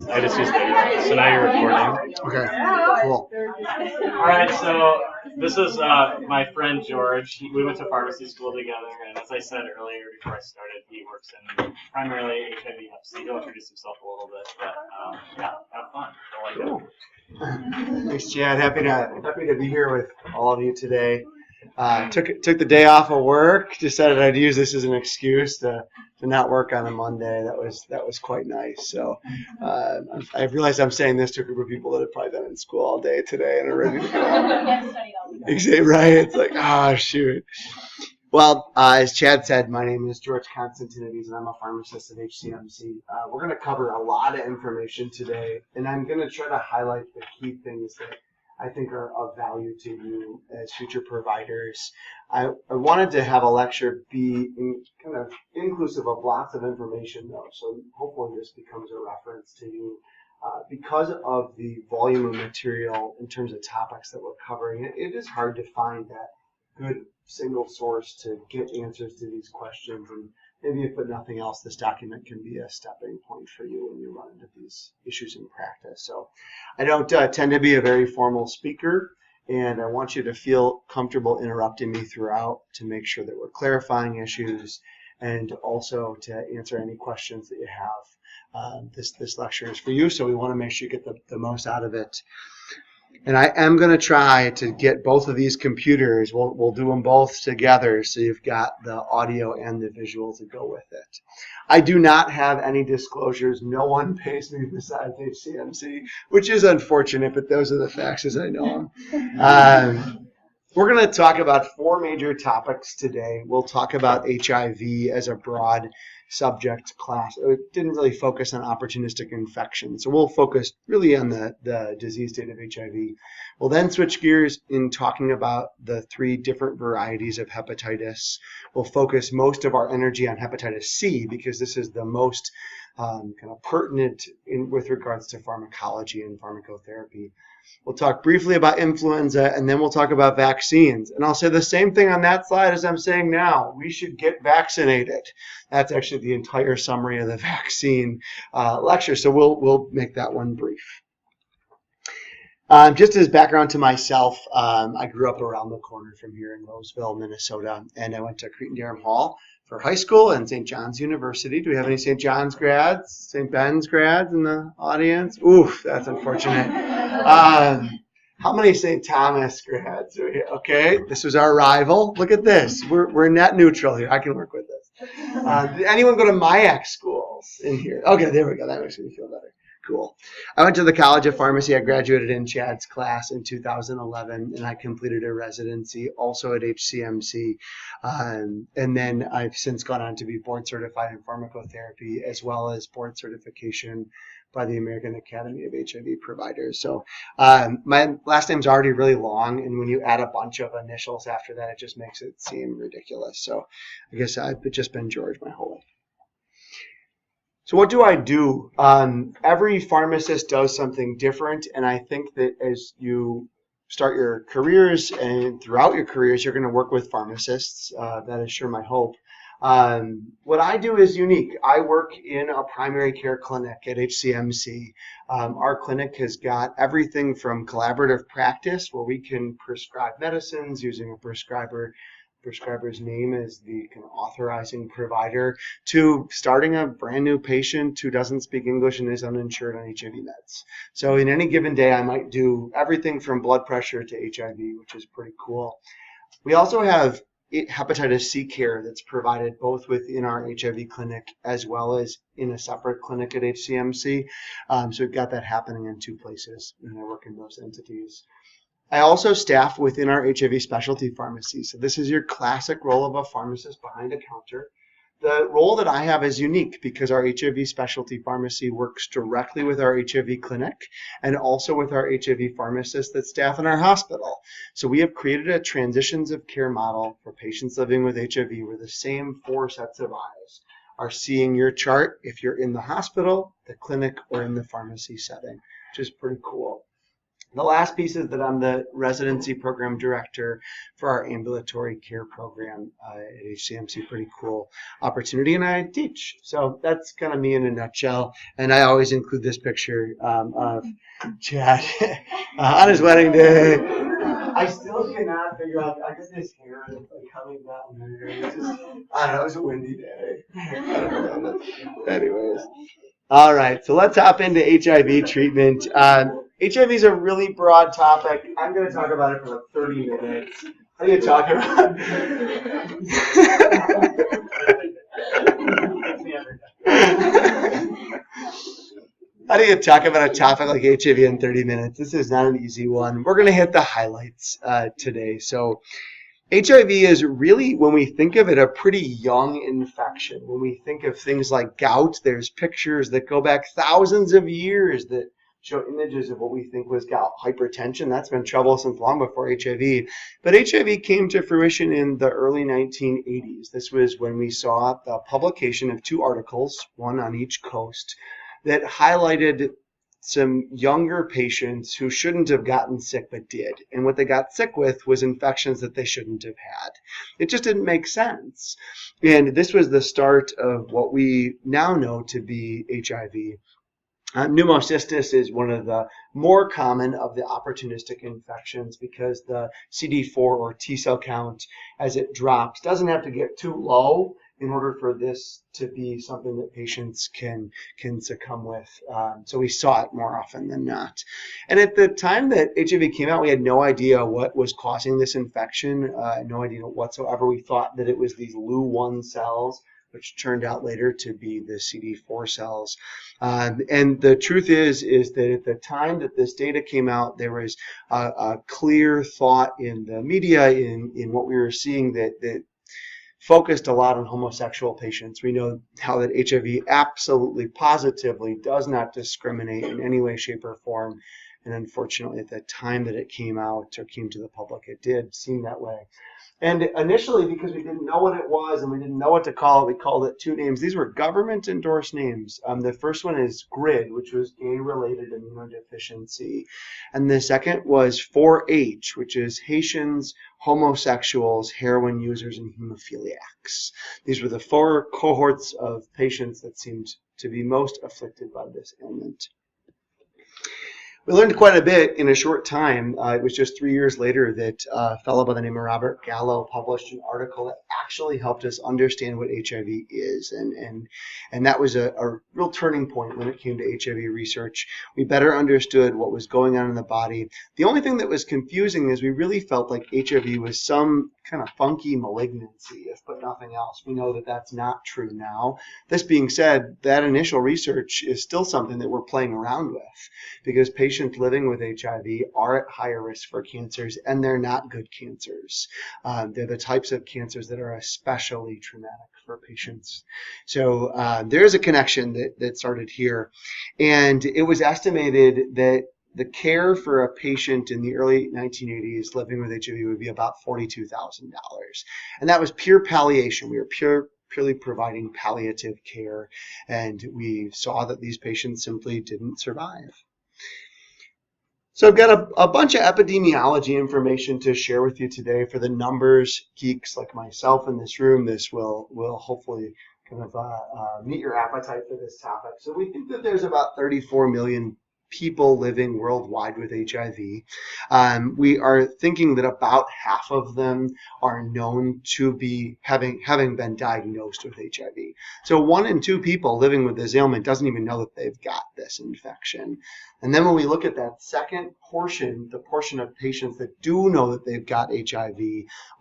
I just used the. So now you're recording. Okay, cool. All right, so this is my friend George. We went to pharmacy school together, and as I said earlier before I started, he works in primarily HIV Hep C. He'll introduce himself a little bit, but yeah, have fun. Cool. Thanks, Chad. Happy to be here with all of you today. Took the day off of work. Decided I'd use this as an excuse to not work on a Monday. That was quite nice. So I realized I'm saying this to a group of people that have probably been in school all day today and are ready to go. Exactly right. It's like, oh shoot. Well, as Chad said, my name is George Constantinides, and I'm a pharmacist at HCMC. We're going to cover a lot of information today, and I'm going to try to highlight the key things that I think are of value to you as future providers. I wanted to have a lecture be kind of inclusive of lots of information, though, so hopefully this becomes a reference to you. Because of the volume of material in terms of topics that we're covering, it is hard to find that good single source to get answers to these questions, and maybe if but nothing else, this document can be a stepping point for you when you run into these issues in practice. So I don't tend to be a very formal speaker, and I want you to feel comfortable interrupting me throughout to make sure that we're clarifying issues and also to answer any questions that you have. This lecture is for you, so we want to make sure you get the most out of it. And I am going to try to get both of these computers. We'll do them both together so you've got the audio and the visuals to go with it. I do not have any disclosures. No one pays me besides HCMC, which is unfortunate, but those are the facts as I know them. We're going to talk about 4 major topics today. We'll talk about HIV as a broad subject class. It didn't really focus on opportunistic infection, so we'll focus really on the disease state of HIV. We'll then switch gears in talking about the 3 different varieties of hepatitis. We'll focus most of our energy on hepatitis C because this is the most kind of pertinent with regards to pharmacology and pharmacotherapy. We'll talk briefly about influenza, and then we'll talk about vaccines. And I'll say the same thing on that slide as I'm saying now. We should get vaccinated. That's actually the entire summary of the vaccine lecture, so we'll make that one brief. Just as background to myself, I grew up around the corner from here in Roseville, Minnesota, and I went to Cretin-Derham Hall for high school and St. John's University. Do we have any St. John's grads, St. Ben's grads in the audience? Oof, that's unfortunate. How many St. Thomas grads do we have? Okay, this was our rival. Look at this. We're net neutral here. I can work with this. Did anyone go to MIAC schools in here? Okay, there we go. That makes me feel better. Cool. I went to the College of Pharmacy. I graduated in Chad's class in 2011, and I completed a residency also at HCMC. And then I've since gone on to be board certified in pharmacotherapy as well as board certification by the American Academy of HIV Providers. So my last name's already really long, and when you add a bunch of initials after that, it just makes it seem ridiculous. So I guess I've just been George my whole life. So what do I do? Every pharmacist does something different, and I think that as you start your careers and throughout your careers, you're going to work with pharmacists. That is sure my hope. What I do is unique. I work in a primary care clinic at HCMC. Our clinic has got everything from collaborative practice, where we can prescribe medicines using a prescriber's name as the kind of authorizing provider, to starting a brand new patient who doesn't speak English and is uninsured on HIV meds. So in any given day, I might do everything from blood pressure to HIV, which is pretty cool. We also have hepatitis C care that's provided both within our HIV clinic as well as in a separate clinic at HCMC. So we've got that happening in 2 places, and I work in those entities. I also staff within our HIV specialty pharmacy. So this is your classic role of a pharmacist behind a counter. The role that I have is unique because our HIV specialty pharmacy works directly with our HIV clinic and also with our HIV pharmacists that staff in our hospital. So we have created a transitions of care model for patients living with HIV where the same 4 sets of eyes are seeing your chart if you're in the hospital, the clinic, or in the pharmacy setting, which is pretty cool. The last piece is that I'm the residency program director for our ambulatory care program at HCMC. Pretty cool opportunity, and I teach. So that's kind of me in a nutshell. And I always include this picture of Chad on his wedding day. I still cannot figure out. I got this hair that's like coming down there. It's just, I don't know. It was a windy day. I don't know. Anyways. All right, so let's hop into HIV treatment. HIV is a really broad topic. I'm going to talk about it for like 30 minutes. How do you talk about How do you talk about a topic like HIV in 30 minutes? This is not an easy one. We're going to hit the highlights today. So HIV is really, when we think of it, a pretty young infection. When we think of things like gout, there's pictures that go back thousands of years that show images of what we think was gout. Hypertension, that's been trouble since long before HIV. But HIV came to fruition in the early 1980s. This was when we saw the publication of 2 articles, one on each coast, that highlighted some younger patients who shouldn't have gotten sick but did. And what they got sick with was infections that they shouldn't have had. It just didn't make sense. And this was the start of what we now know to be HIV. Pneumocystis is one of the more common of the opportunistic infections because the CD4 or T cell count, as it drops, doesn't have to get too low in order for this to be something that patients can succumb with. So we saw it more often than not. And at the time that HIV came out, we had no idea what was causing this infection, no idea whatsoever. We thought that it was these Lu1 cells, which turned out later to be the CD4 cells. And the truth is that at the time that this data came out, there was a clear thought in the media, in what we were seeing, that focused a lot on homosexual patients. We know how that HIV absolutely, positively does not discriminate in any way, shape, or form. And unfortunately, at the time that it came out or came to the public, it did seem that way. And initially, because we didn't know what it was and we didn't know what to call it, we called it 2 names. These were government-endorsed names. The first one is GRID, which was gay-related immunodeficiency. And the second was 4H, which is Haitians, homosexuals, heroin users, and hemophiliacs. These were the 4 cohorts of patients that seemed to be most afflicted by this ailment. We learned quite a bit in a short time. It was just 3 years later that a fellow by the name of Robert Gallo published an article that actually helped us understand what HIV is. And that was a real turning point when it came to HIV research. We better understood what was going on in the body. The only thing that was confusing is we really felt like HIV was some kind of funky malignancy, if but nothing else. We know that that's not true now. This being said, that initial research is still something that we're playing around with because patients living with HIV are at higher risk for cancers, and they're not good cancers. They're the types of cancers that are especially traumatic for patients. So there is a connection that started here, and it was estimated that the care for a patient in the early 1980s living with HIV would be about $42,000. And that was pure palliation. We were purely providing palliative care, and we saw that these patients simply didn't survive. So I've got a bunch of epidemiology information to share with you today. For the numbers geeks like myself in this room, this will hopefully kind of meet your appetite for this topic. So we think that there's about 34 million people living worldwide with HIV. We are thinking that about half of them are known to be having been diagnosed with HIV. So 1 in 2 people living with this ailment doesn't even know that they've got this infection. And then when we look at that second portion, the portion of patients that do know that they've got HIV,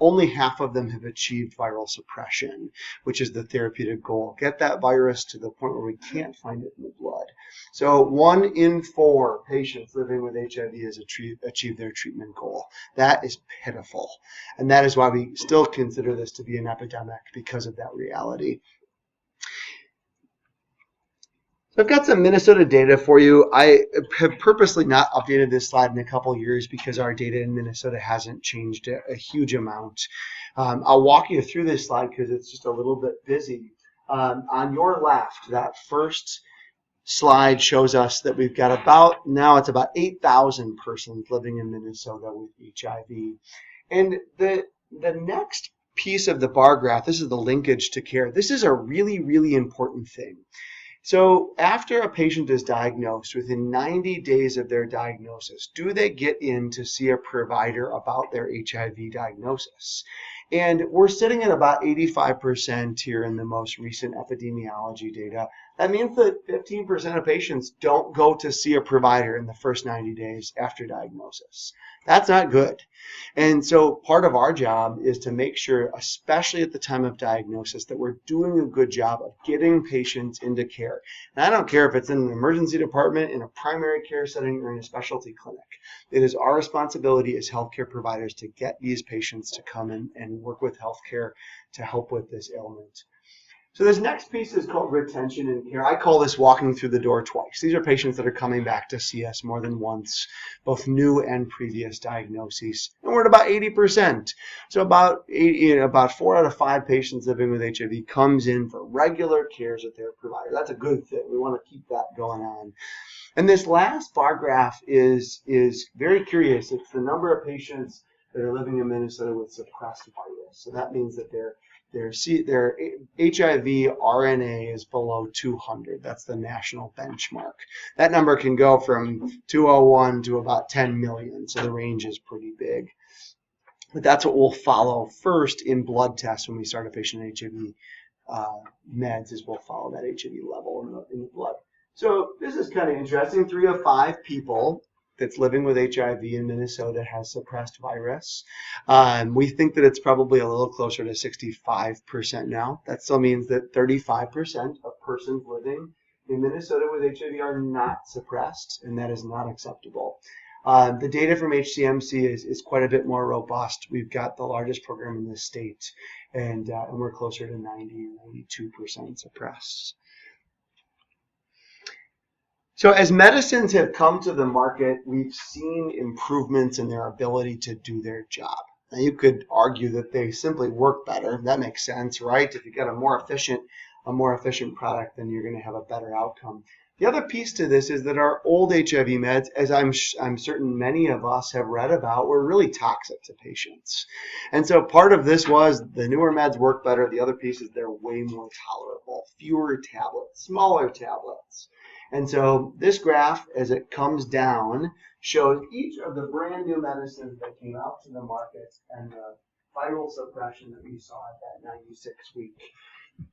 only half of them have achieved viral suppression, which is the therapeutic goal. Get that virus to the point where we can't find it in the blood. So 1 in 4 patients living with HIV has achieved their treatment goal. That is pitiful. And that is why we still consider this to be an epidemic, because of that reality. So I've got some Minnesota data for you. I have purposely not updated this slide in a couple of years because our data in Minnesota hasn't changed a huge amount. I'll walk you through this slide because it's just a little bit busy. On your left, that first slide shows us that we've got about 8,000 persons living in Minnesota with HIV. And the next piece of the bar graph, this is the linkage to care. This is a really, really important thing. So after a patient is diagnosed, within 90 days of their diagnosis, do they get in to see a provider about their HIV diagnosis? And we're sitting at about 85% here in the most recent epidemiology data. That means that 15% of patients don't go to see a provider in the first 90 days after diagnosis. That's not good. And so part of our job is to make sure, especially at the time of diagnosis, that we're doing a good job of getting patients into care. And I don't care if it's in an emergency department, in a primary care setting, or in a specialty clinic. It is our responsibility as healthcare providers to get these patients to come in and work with healthcare to help with this ailment. So this next piece is called retention and care. I call this walking through the door twice. These are patients that are coming back to see us more than once, both new and previous diagnoses. And we're at about 80%. So about 4 out of 5 patients living with HIV comes in for regular cares with their provider. That's a good thing. We want to keep that going on. And this last bar graph is very curious. It's the number of patients that are living in Minnesota with suppressed virus. So that means that their HIV RNA is below 200. That's the national benchmark. That number can go from 201 to about 10 million, so the range is pretty big. But that's what we'll follow first in blood tests when we start a patient HIV meds, is we'll follow that HIV level in the blood. So this is kind of interesting. 3 of 5 people that's living with HIV in Minnesota has suppressed virus. We think that it's probably a little closer to 65% now. That still means that 35% of persons living in Minnesota with HIV are not suppressed, and that is not acceptable. The data from HCMC is quite a bit more robust. We've got the largest program in the state, and we're closer to 90 or 92% suppressed. So as medicines have come to the market, we've seen improvements in their ability to do their job. Now you could argue that they simply work better. That makes sense, right? If you get a more efficient product, then you're going to have a better outcome. The other piece to this is that our old HIV meds, as I'm certain many of us have read about, were really toxic to patients. And so part of this was the newer meds work better. The other piece is they're way more tolerable, fewer tablets, smaller tablets. And so this graph, as it comes down, shows each of the brand new medicines that came out to the market and the viral suppression that we saw at that 96-week.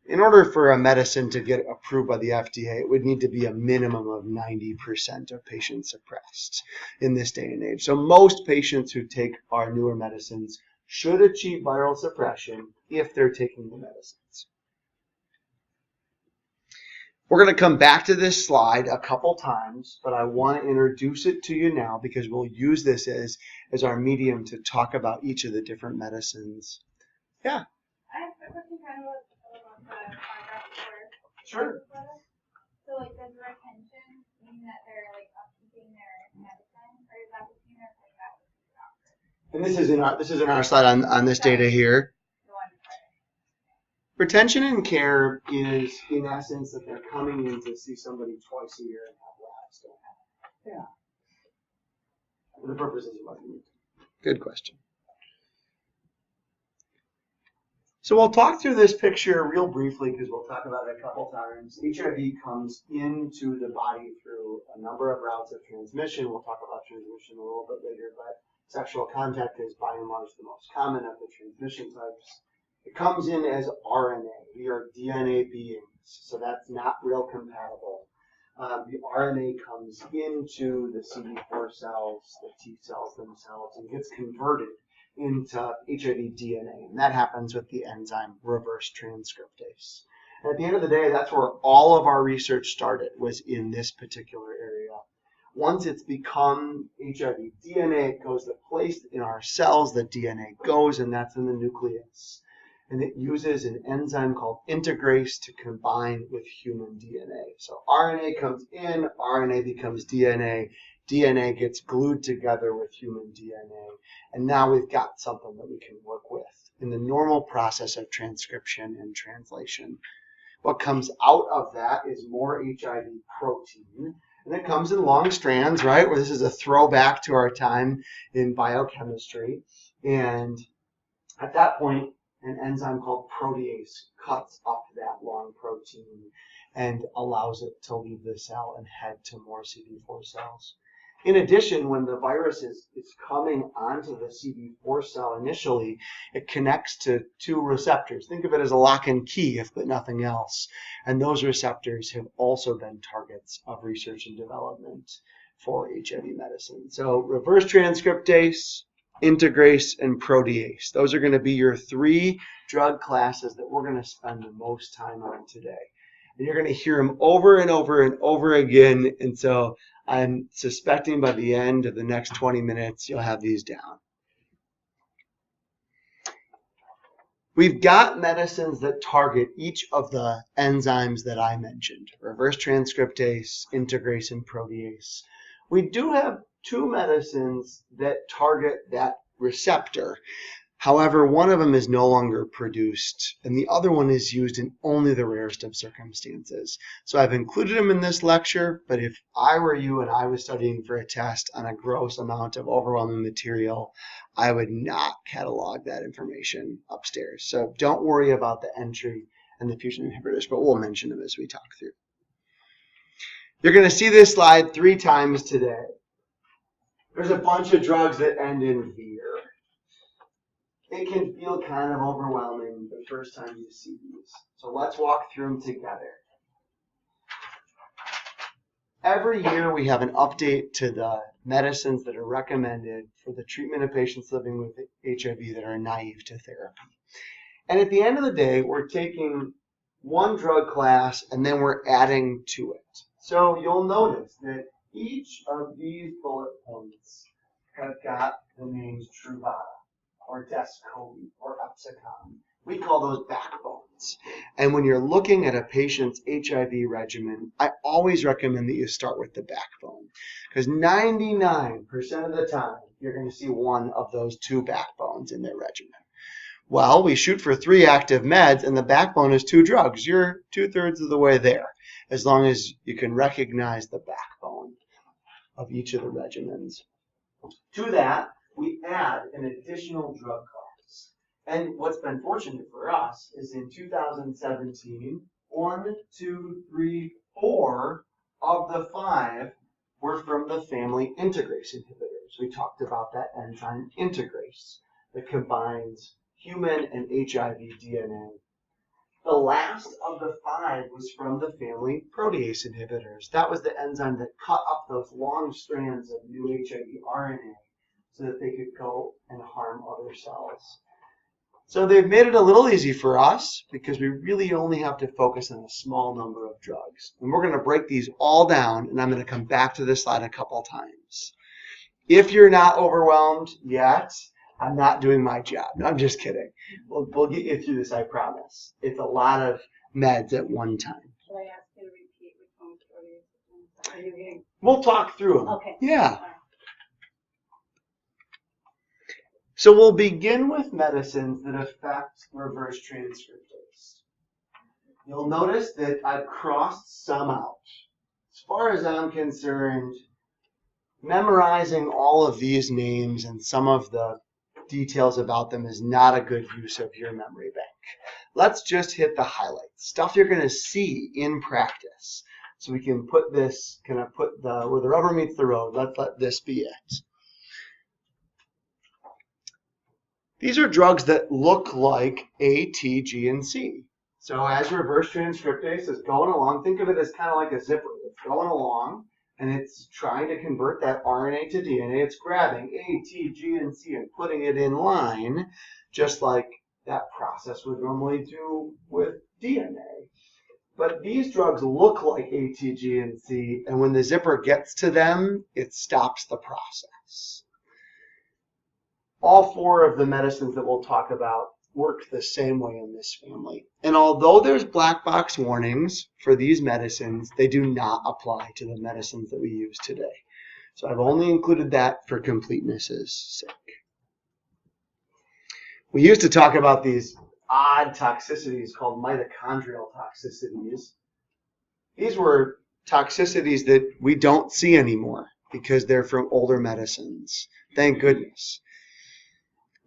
In order for a medicine to get approved by the FDA, it would need to be a minimum of 90% of patients suppressed in this day and age. So most patients who take our newer medicines should achieve viral suppression if they're taking the medicines. We're going to come back to this slide a couple times, but I want to introduce it to you now because we'll use this as our medium to talk about each of the different medicines. Yeah? I have a question kind of about the paragraph before. Sure. So, like, does retention mean that they're, like, upkeeping their medicine, or is that just mean they're putting that with the doctor? And this is in our slide on this data here. Retention and care is, in essence, that they're coming in to see somebody twice a year and have labs done. Yeah. For the purposes of argument. Good question. So we'll talk through this picture real briefly because we'll talk about it a couple times. HIV comes into the body through a number of routes of transmission. We'll talk about transmission a little bit later, but sexual contact is by and large the most common of the transmission types. It comes in as RNA. We are DNA beings, so that's not real compatible. The RNA comes into the CD4 cells, the T cells themselves, and gets converted into HIV DNA, and that happens with the enzyme reverse transcriptase. And at the end of the day, that's where all of our research started, was in this particular area. Once it's become HIV DNA, it goes to place in our cells, the DNA goes, and that's in the nucleus. And it uses an enzyme called integrase to combine with human DNA. So RNA comes in, RNA becomes DNA, DNA gets glued together with human DNA, and now we've got something that we can work with in the normal process of transcription and translation. What comes out of that is more HIV protein. And it comes in long strands, right? Where this is a throwback to our time in biochemistry. And at that point, an enzyme called protease cuts up that long protein and allows it to leave the cell and head to more CD4 cells. In addition, when the virus is coming onto the CD4 cell initially, it connects to two receptors. Think of it as a lock and key, if but nothing else. And those receptors have also been targets of research and development for HIV medicine. So reverse transcriptase, integrase, and protease. Those are going to be your three drug classes that we're going to spend the most time on today. And you're going to hear them over and over and over again. And so I'm suspecting by the end of the next 20 minutes, you'll have these down. We've got medicines that target each of the enzymes that I mentioned, reverse transcriptase, integrase, and protease. We do have two medicines that target that receptor. However, one of them is no longer produced, and the other one is used in only the rarest of circumstances. So I've included them in this lecture, but if I were you and I was studying for a test on a gross amount of overwhelming material, I would not catalog that information upstairs. So don't worry about the entry and the fusion inhibitors, but we'll mention them as we talk through. You're going to see this slide 3 times today. There's a bunch of drugs that end in here. It can feel kind of overwhelming the first time you see these. So let's walk through them together. Every year we have an update to the medicines that are recommended for the treatment of patients living with HIV that are naive to therapy. And at the end of the day, we're taking one drug class and then we're adding to it. So you'll notice that each of these bullet points have got the names Truvada, or Descovy, or Epsicon. We call those backbones. And when you're looking at a patient's HIV regimen, I always recommend that you start with the backbone. Because 99% of the time, you're going to see one of those 2 backbones in their regimen. Well, we shoot for 3 active meds, and the backbone is 2 drugs. You're 2/3 of the way there, as long as you can recognize the backbone of each of the regimens. To that, we add an additional drug class. And what's been fortunate for us is in 2017, 1, 2, 3, 4 of the 5 were from the family integrase inhibitors. We talked about that enzyme integrase that combines human and HIV DNA. The last of the 5 was from the family protease inhibitors. That was the enzyme that cut up those long strands of new HIV RNA so that they could go and harm other cells. So they've made it a little easy for us because we really only have to focus on a small number of drugs. And we're going to break these all down, and I'm going to come back to this slide a couple times. If you're not overwhelmed yet, I'm not doing my job. No, I'm just kidding. We'll get you through this, I promise. It's a lot of meds at one time. Should I ask you to repeat which ones are you getting? We'll talk through them. Okay. Yeah. So we'll begin with medicines that affect reverse transcriptase. You'll notice that I've crossed some out. As far as I'm concerned, memorizing all of these names and some of the details about them is not a good use of your memory bank. Let's just hit the highlights, stuff you're going to see in practice. So we can put this, where the rubber meets the road, let's let this be it. These are drugs that look like A, T, G, and C. So as reverse transcriptase is going along, think of it as kind of like a zipper. It's going along, and it's trying to convert that RNA to DNA. It's grabbing A, T, G, and C and putting it in line, just like that process would normally do with DNA. But these drugs look like A, T, G, and C, and when the zipper gets to them, it stops the process. All 4 of the medicines that we'll talk about work the same way in this family. And although there's black box warnings for these medicines, they do not apply to the medicines that we use today. So I've only included that for completeness' sake. We used to talk about these odd toxicities called mitochondrial toxicities. These were toxicities that we don't see anymore because they're from older medicines. Thank goodness.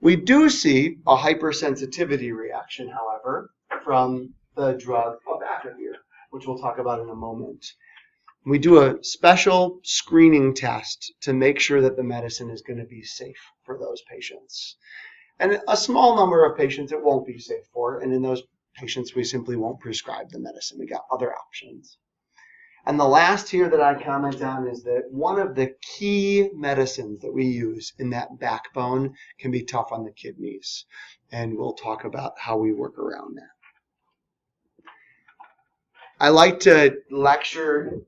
We do see a hypersensitivity reaction, however, from the drug abacavir, which we'll talk about in a moment. We do a special screening test to make sure that the medicine is going to be safe for those patients. And a small number of patients it won't be safe for, and in those patients we simply won't prescribe the medicine. We got other options. And the last here that I comment on is that one of the key medicines that we use in that backbone can be tough on the kidneys. And we'll talk about how we work around that. I like to lecture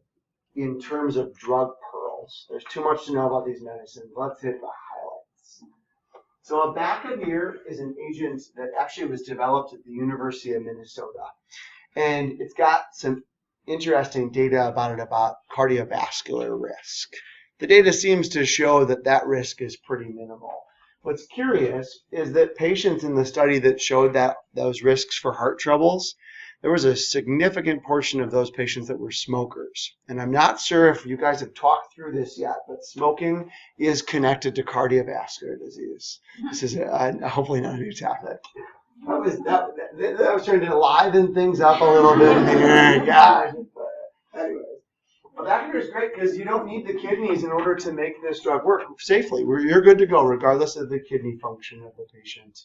in terms of drug pearls. There's too much to know about these medicines. Let's hit the highlights. So abacavir is an agent that actually was developed at the University of Minnesota. And it's got some interesting data about it about cardiovascular risk. The data seems to show that that risk is pretty minimal. What's curious is that patients in the study that showed that those risks for heart troubles, there was a significant portion of those patients that were smokers. And I'm not sure if you guys have talked through this yet, but smoking is connected to cardiovascular disease. This is hopefully not a new topic. That was trying to liven things up a little bit here. Gosh. Anyways, abacavir is great because you don't need the kidneys in order to make this drug work safely. You're good to go regardless of the kidney function of the patient.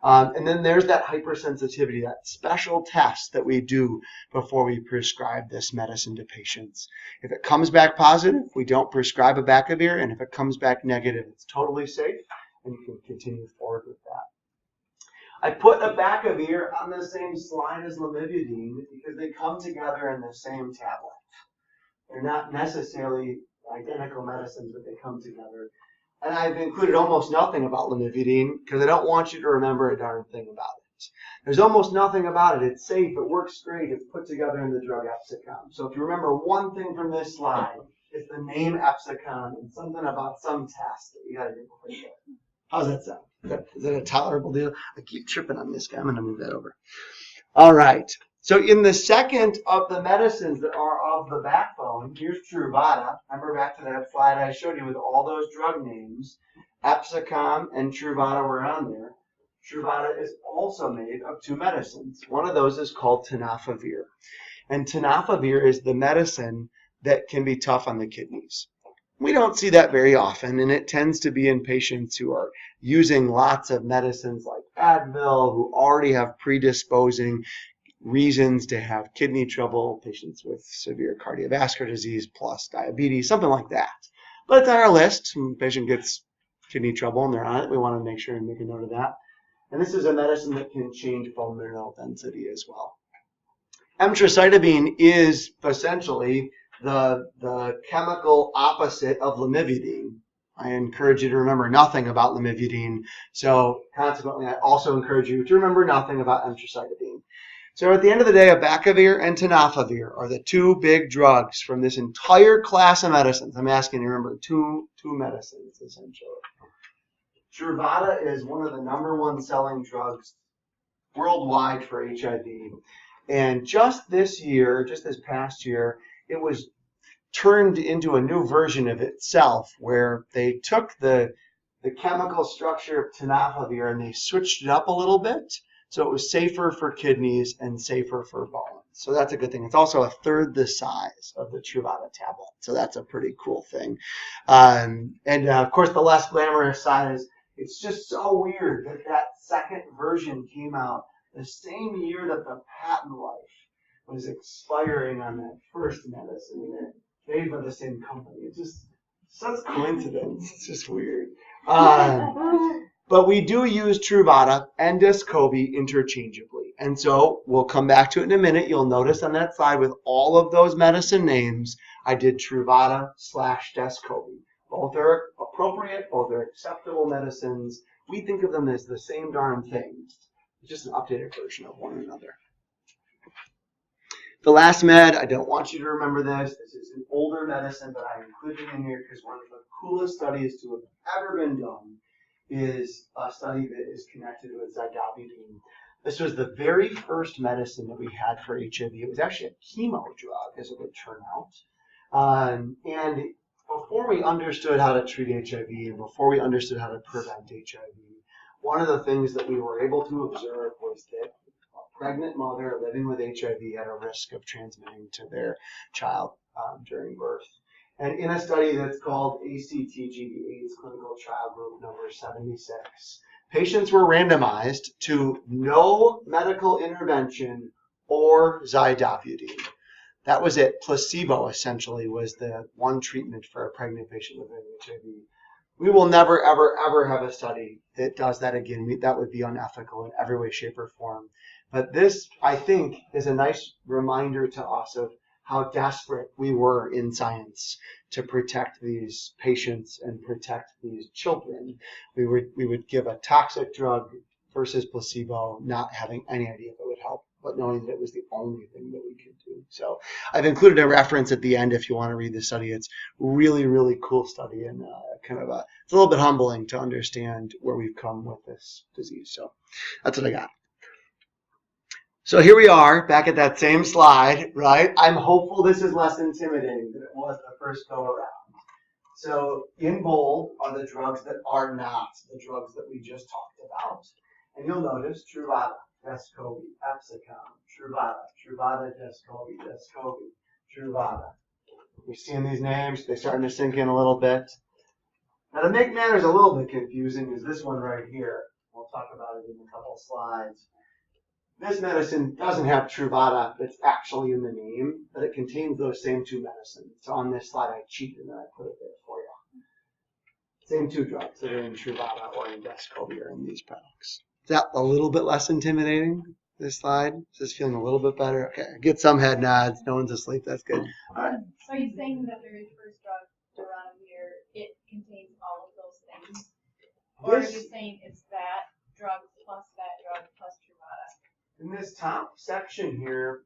And then there's that hypersensitivity, that special test that we do before we prescribe this medicine to patients. If it comes back positive, we don't prescribe abacavir, and if it comes back negative, it's totally safe, and you can continue forward with that. I put abacavir on the same slide as lamivudine because they come together in the same tablet. They're not necessarily identical medicines, but they come together. And I've included almost nothing about lamivudine because I don't want you to remember a darn thing about it. There's almost nothing about it. It's safe. It works great. It's put together in the drug Epsicom. So if you remember one thing from this slide, it's the name Epsicom and something about some test that you got to do before you get it. How's that sound? Is that a tolerable deal? I keep tripping on this guy. I'm going to move that over. All right. So in the second of the medicines that are of the backbone, here's Truvada. Remember back to that slide I showed you with all those drug names. Epsicom and Truvada were on there. Truvada is also made of two medicines. One of those is called tenofovir. And tenofovir is the medicine that can be tough on the kidneys. We don't see that very often, and it tends to be in patients who are using lots of medicines like Advil, who already have predisposing reasons to have kidney trouble, patients with severe cardiovascular disease plus diabetes, something like that. But it's on our list. When a patient gets kidney trouble and they're on it, we want to make sure and make a note of that. And this is a medicine that can change bone mineral density as well. Emtricitabine is essentially the chemical opposite of lamivudine. I encourage you to remember nothing about lamivudine. So consequently, I also encourage you to remember nothing about emtricitabine. So at the end of the day, abacavir and tenofovir are the two big drugs from this entire class of medicines. I'm asking you to remember two medicines, essentially. Truvada is one of the #1 selling drugs worldwide for HIV. And just this year, just this past year, it was turned into a new version of itself where they took the chemical structure of tenofovir and they switched it up a little bit. So it was safer for kidneys and safer for bones. So that's a good thing. It's also a third the size of the Truvada tablet. So that's a pretty cool thing. Of course, the less glamorous side is it's just so weird that that second version came out the same year that the patent life was expiring on that first medicine. Made by the same company. It's just such coincidence. It's just weird. But we do use Truvada and Descovy interchangeably. And so we'll come back to it in a minute. You'll notice on that slide with all of those medicine names, I did Truvada/Descovy. Both are appropriate, both are acceptable medicines. We think of them as the same darn thing. It's just an updated version of one another. The last med, I don't want you to remember this. This is an older medicine, but I included it in here because one of the coolest studies to have ever been done is a study that is connected with zidovudine. This was the very first medicine that we had for HIV. It was actually a chemo drug, as it would turn out. And before we understood how to treat HIV, before we understood how to prevent HIV, one of the things that we were able to observe was that a pregnant mother living with HIV had a risk of transmitting to their child during birth. And in a study that's called ACTG, the AIDS Clinical Trial Group number 76, patients were randomized to no medical intervention or zidovudine. That was it. Placebo, essentially, was the one treatment for a pregnant patient living with HIV. We will never, ever, ever have a study that does that again. That would be unethical in every way, shape, or form. But this, I think, is a nice reminder to us of how desperate we were in science to protect these patients and protect these children. We would give a toxic drug versus placebo, not having any idea if it would help, but knowing that it was the only thing that we could do. So I've included a reference at the end if you want to read the study. It's really, really cool study, and it's a little bit humbling to understand where we've come with this disease. So that's what I got. So here we are, back at that same slide, right? I'm hopeful this is less intimidating than it was the first go around. So in bold are the drugs that are not the drugs that we just talked about. And you'll notice Truvada, Descovy, Epsicom, Truvada, Descovy, Truvada. You're seeing these names, they're starting to sink in a little bit. Now to make matters a little bit confusing is this one right here. We'll talk about it in a couple slides. This medicine doesn't have Truvada that's actually in the name, but it contains those same two medicines. So on this slide I cheated and I put it there for you. Same two drugs that are in Truvada or in Descovy are in these products. Is that a little bit less intimidating, this slide? Is this feeling a little bit better? Okay, get some head nods. No one's asleep. That's good. All right. So are you saying that the very first drug, Duranavir, it contains all of those things? Or are you saying it's that drug plus Truvada? In this top section here,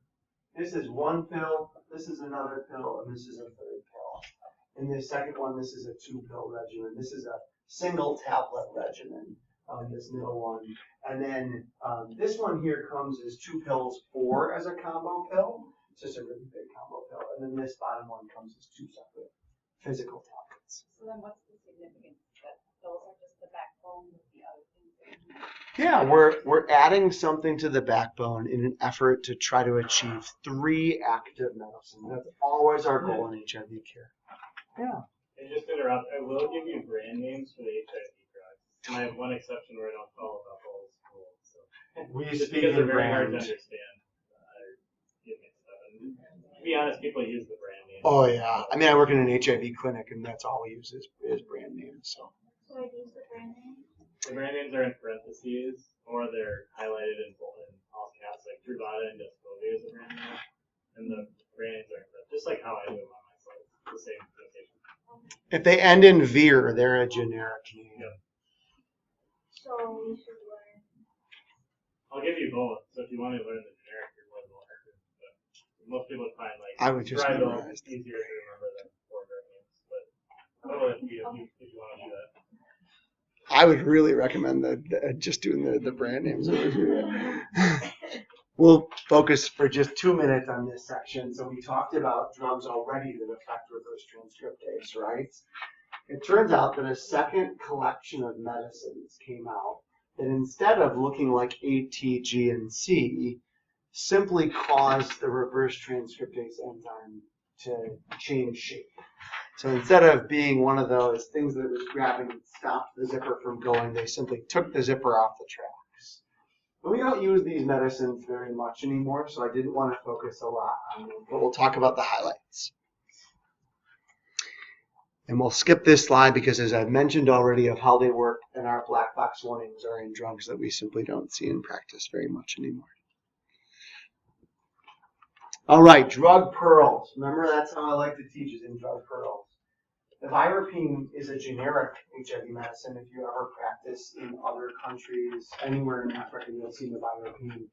this is one pill, this is another pill, and this is a third pill. In this second one, this is a 2-pill regimen. This is a single tablet regimen, this middle one. And then this one here comes as 2 pills or as a combo pill. It's just a really big combo pill. And then this bottom one comes as 2 separate physical tablets. So then what's the significance that those are just the backbone of the other things? Yeah, we're adding something to the backbone in an effort to try to achieve 3 active medicines. That's always our goal in HIV care. Yeah. And just to interrupt, I will give you brand names for the HIV drugs. And I have one exception where I don't follow the whole school. So We just speak because in they're very hard to brand. understand. Get mixed up. And to be honest, people use the brand names. Oh yeah. I mean, I work in an HIV clinic, and that's all we use is brand names. So. So I use the brand name. The brand names are in parentheses, or they're highlighted in bold and all caps, like Truvada and Descovy is a brand name. And the brand names are in parentheses, just like how I do them on my slides. The same presentation. If they end in Vir, they're a generic name. Yep. So we should learn. I'll give you both, so if you want to learn the generic, you're more than welcome to. But most people would find like I would just Truvada memorize them. easier to remember than 4 brand names. But I'll let you if you want to do that. I would really recommend just doing the brand names. We'll focus for just 2 minutes on this section. So we talked about drugs already that affect reverse transcriptase, right? It turns out that a second collection of medicines came out that instead of looking like A, T, G, and C, simply caused the reverse transcriptase enzyme to change shape. So instead of being one of those things that was grabbing and stopped the zipper from going, they simply took the zipper off the tracks. But we don't use these medicines very much anymore, so I didn't want to focus a lot on them, but we'll talk about the highlights. And we'll skip this slide because, as I've mentioned already, of how they work, and our black box warnings are in drugs that we simply don't see in practice very much anymore. All right, drug pearls. Remember, that's how I like to teach, is in drug pearls. The Virapine is a generic HIV medicine. If you ever practice in other countries, anywhere in Africa, you'll see the Virapine.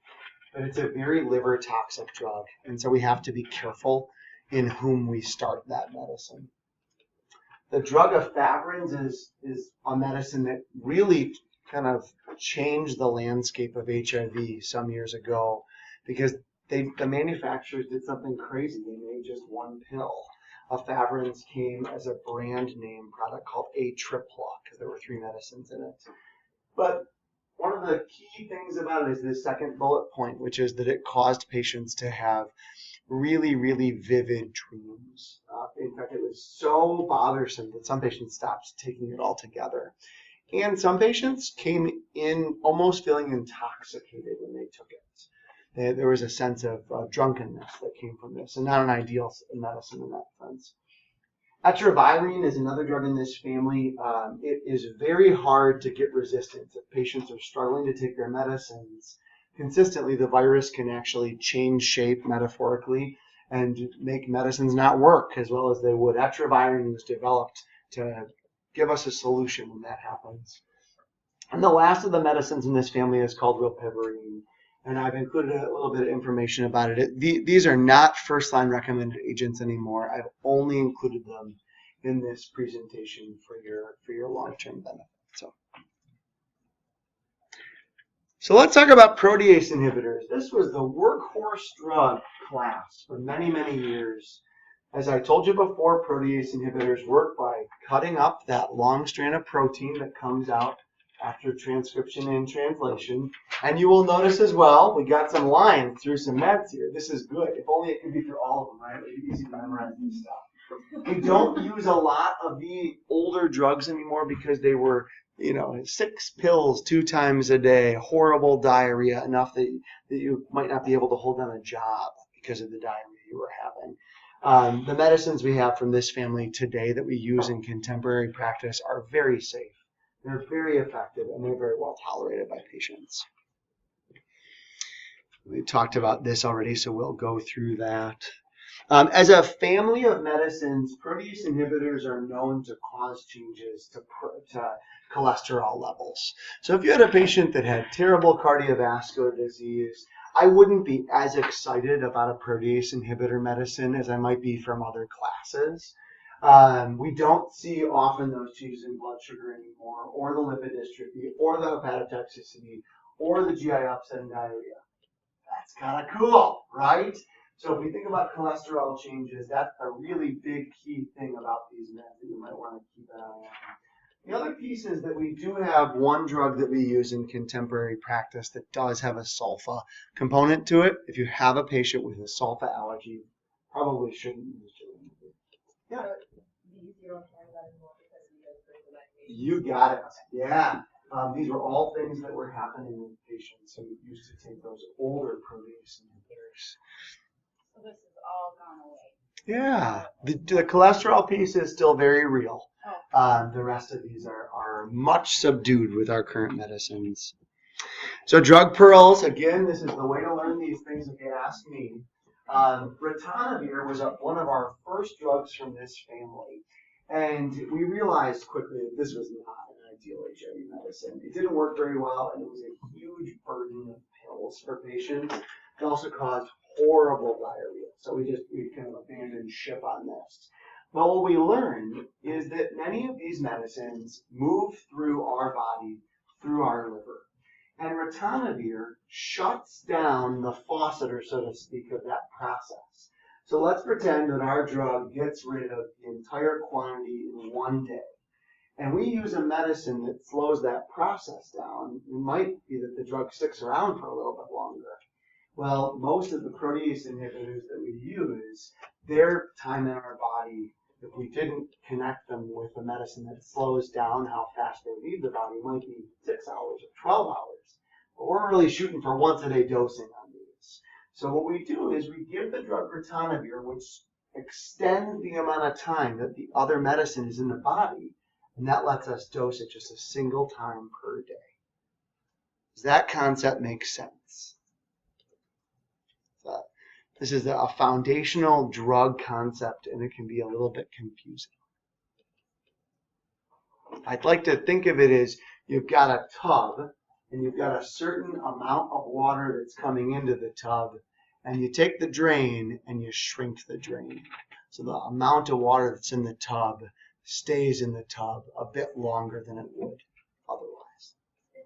But it's a very liver toxic drug, and so we have to be careful in whom we start that medicine. The drug efavirenz is a medicine that really kind of changed the landscape of HIV some years ago because the manufacturers did something crazy. They made just one pill. Efavirenz came as a brand name product called Atripla because there were 3 medicines in it. But one of the key things about it is this second bullet point, which is that it caused patients to have really, really vivid dreams. In fact, it was so bothersome that some patients stopped taking it altogether. And some patients came in almost feeling intoxicated when they took it. There was a sense of drunkenness that came from this, and not an ideal medicine in that sense. Atrovirine is another drug in this family. It is very hard to get resistance. If patients are struggling to take their medicines consistently, the virus can actually change shape metaphorically and make medicines not work as well as they would. Atrovirine was developed to give us a solution when that happens. And the last of the medicines in this family is called rilpivirine. And I've included a little bit of information about it. These are not first-line recommended agents anymore. I've only included them in this presentation for your long-term benefit. So let's talk about protease inhibitors. This was the workhorse drug class for many, many years. As I told you before, protease inhibitors work by cutting up that long strand of protein that comes out after transcription and translation. And you will notice as well, we got some lines through some meds here. This is good. If only it could be through all of them, right? It would be easy to memorize this stuff. We don't use a lot of the older drugs anymore because they were, 6 pills 2 times a day, horrible diarrhea, enough that you might not be able to hold down a job because of the diarrhea you were having. The medicines we have from this family today that we use in contemporary practice are very safe. They're very effective and they're very well tolerated by patients. We talked about this already, so we'll go through that. As a family of medicines, protease inhibitors are known to cause changes to cholesterol levels. So if you had a patient that had terrible cardiovascular disease, I wouldn't be as excited about a protease inhibitor medicine as I might be from other classes. We don't see often those changes in blood sugar anymore, or the lipid dystrophy, or the hepatotoxicity, or the GI upset and diarrhea. That's kind of cool, right? So if we think about cholesterol changes, that's a really big key thing about these meds that you might want to keep an eye on. The other piece is that we do have one drug that we use in contemporary practice that does have a sulfa component to it. If you have a patient with a sulfa allergy, probably shouldn't use it. Yeah. You got it. Yeah. These were all things that were happening with patients who used to take those older protease inhibitors. So this is all gone away. Yeah. The cholesterol piece is still very real. The rest of these are much subdued with our current medicines. So drug pearls, again, this is the way to learn these things if you ask me. Ritonavir was one of our first drugs from this family. And we realized quickly that this was not an ideal HIV medicine. It didn't work very well, and it was a huge burden of pills for patients. It also caused horrible diarrhea. So we kind of abandoned ship on this. But what we learned is that many of these medicines move through our body, through our liver. And ritonavir shuts down the faucet, or so to speak, of that process. So let's pretend that our drug gets rid of the entire quantity in one day. And we use a medicine that slows that process down. It might be that the drug sticks around for a little bit longer. Well, most of the protease inhibitors that we use, their time in our body, if we didn't connect them with a medicine that slows down how fast they leave the body, might be 6 hours or 12 hours. But we're really shooting for once-a-day dosing on these. So what we do is we give the drug ritonavir, which extends the amount of time that the other medicine is in the body, and that lets us dose it just a single time per day. Does that concept make sense? This is a foundational drug concept, and it can be a little bit confusing. I'd like to think of it as you've got a tub, and you've got a certain amount of water that's coming into the tub, and you take the drain and you shrink the drain. So the amount of water that's in the tub stays in the tub a bit longer than it would otherwise. Is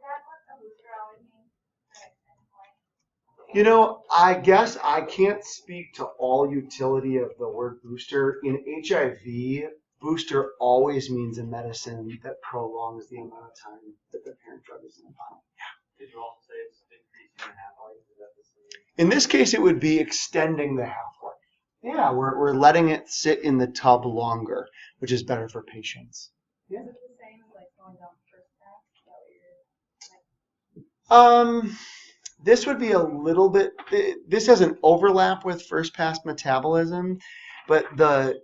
You know, I guess I can't speak to all utility of the word booster. In HIV, booster always means a medicine that prolongs the amount of time that the parent drug is in the body. Did you also say it's increasing the half-life? Is that the same? In this case, it would be extending the half-life. Yeah, we're letting it sit in the tub longer, which is better for patients. Yeah. Is it the same as like going down first pass? Is that what you're like? This would be a little bit. This has an overlap with first pass metabolism, but the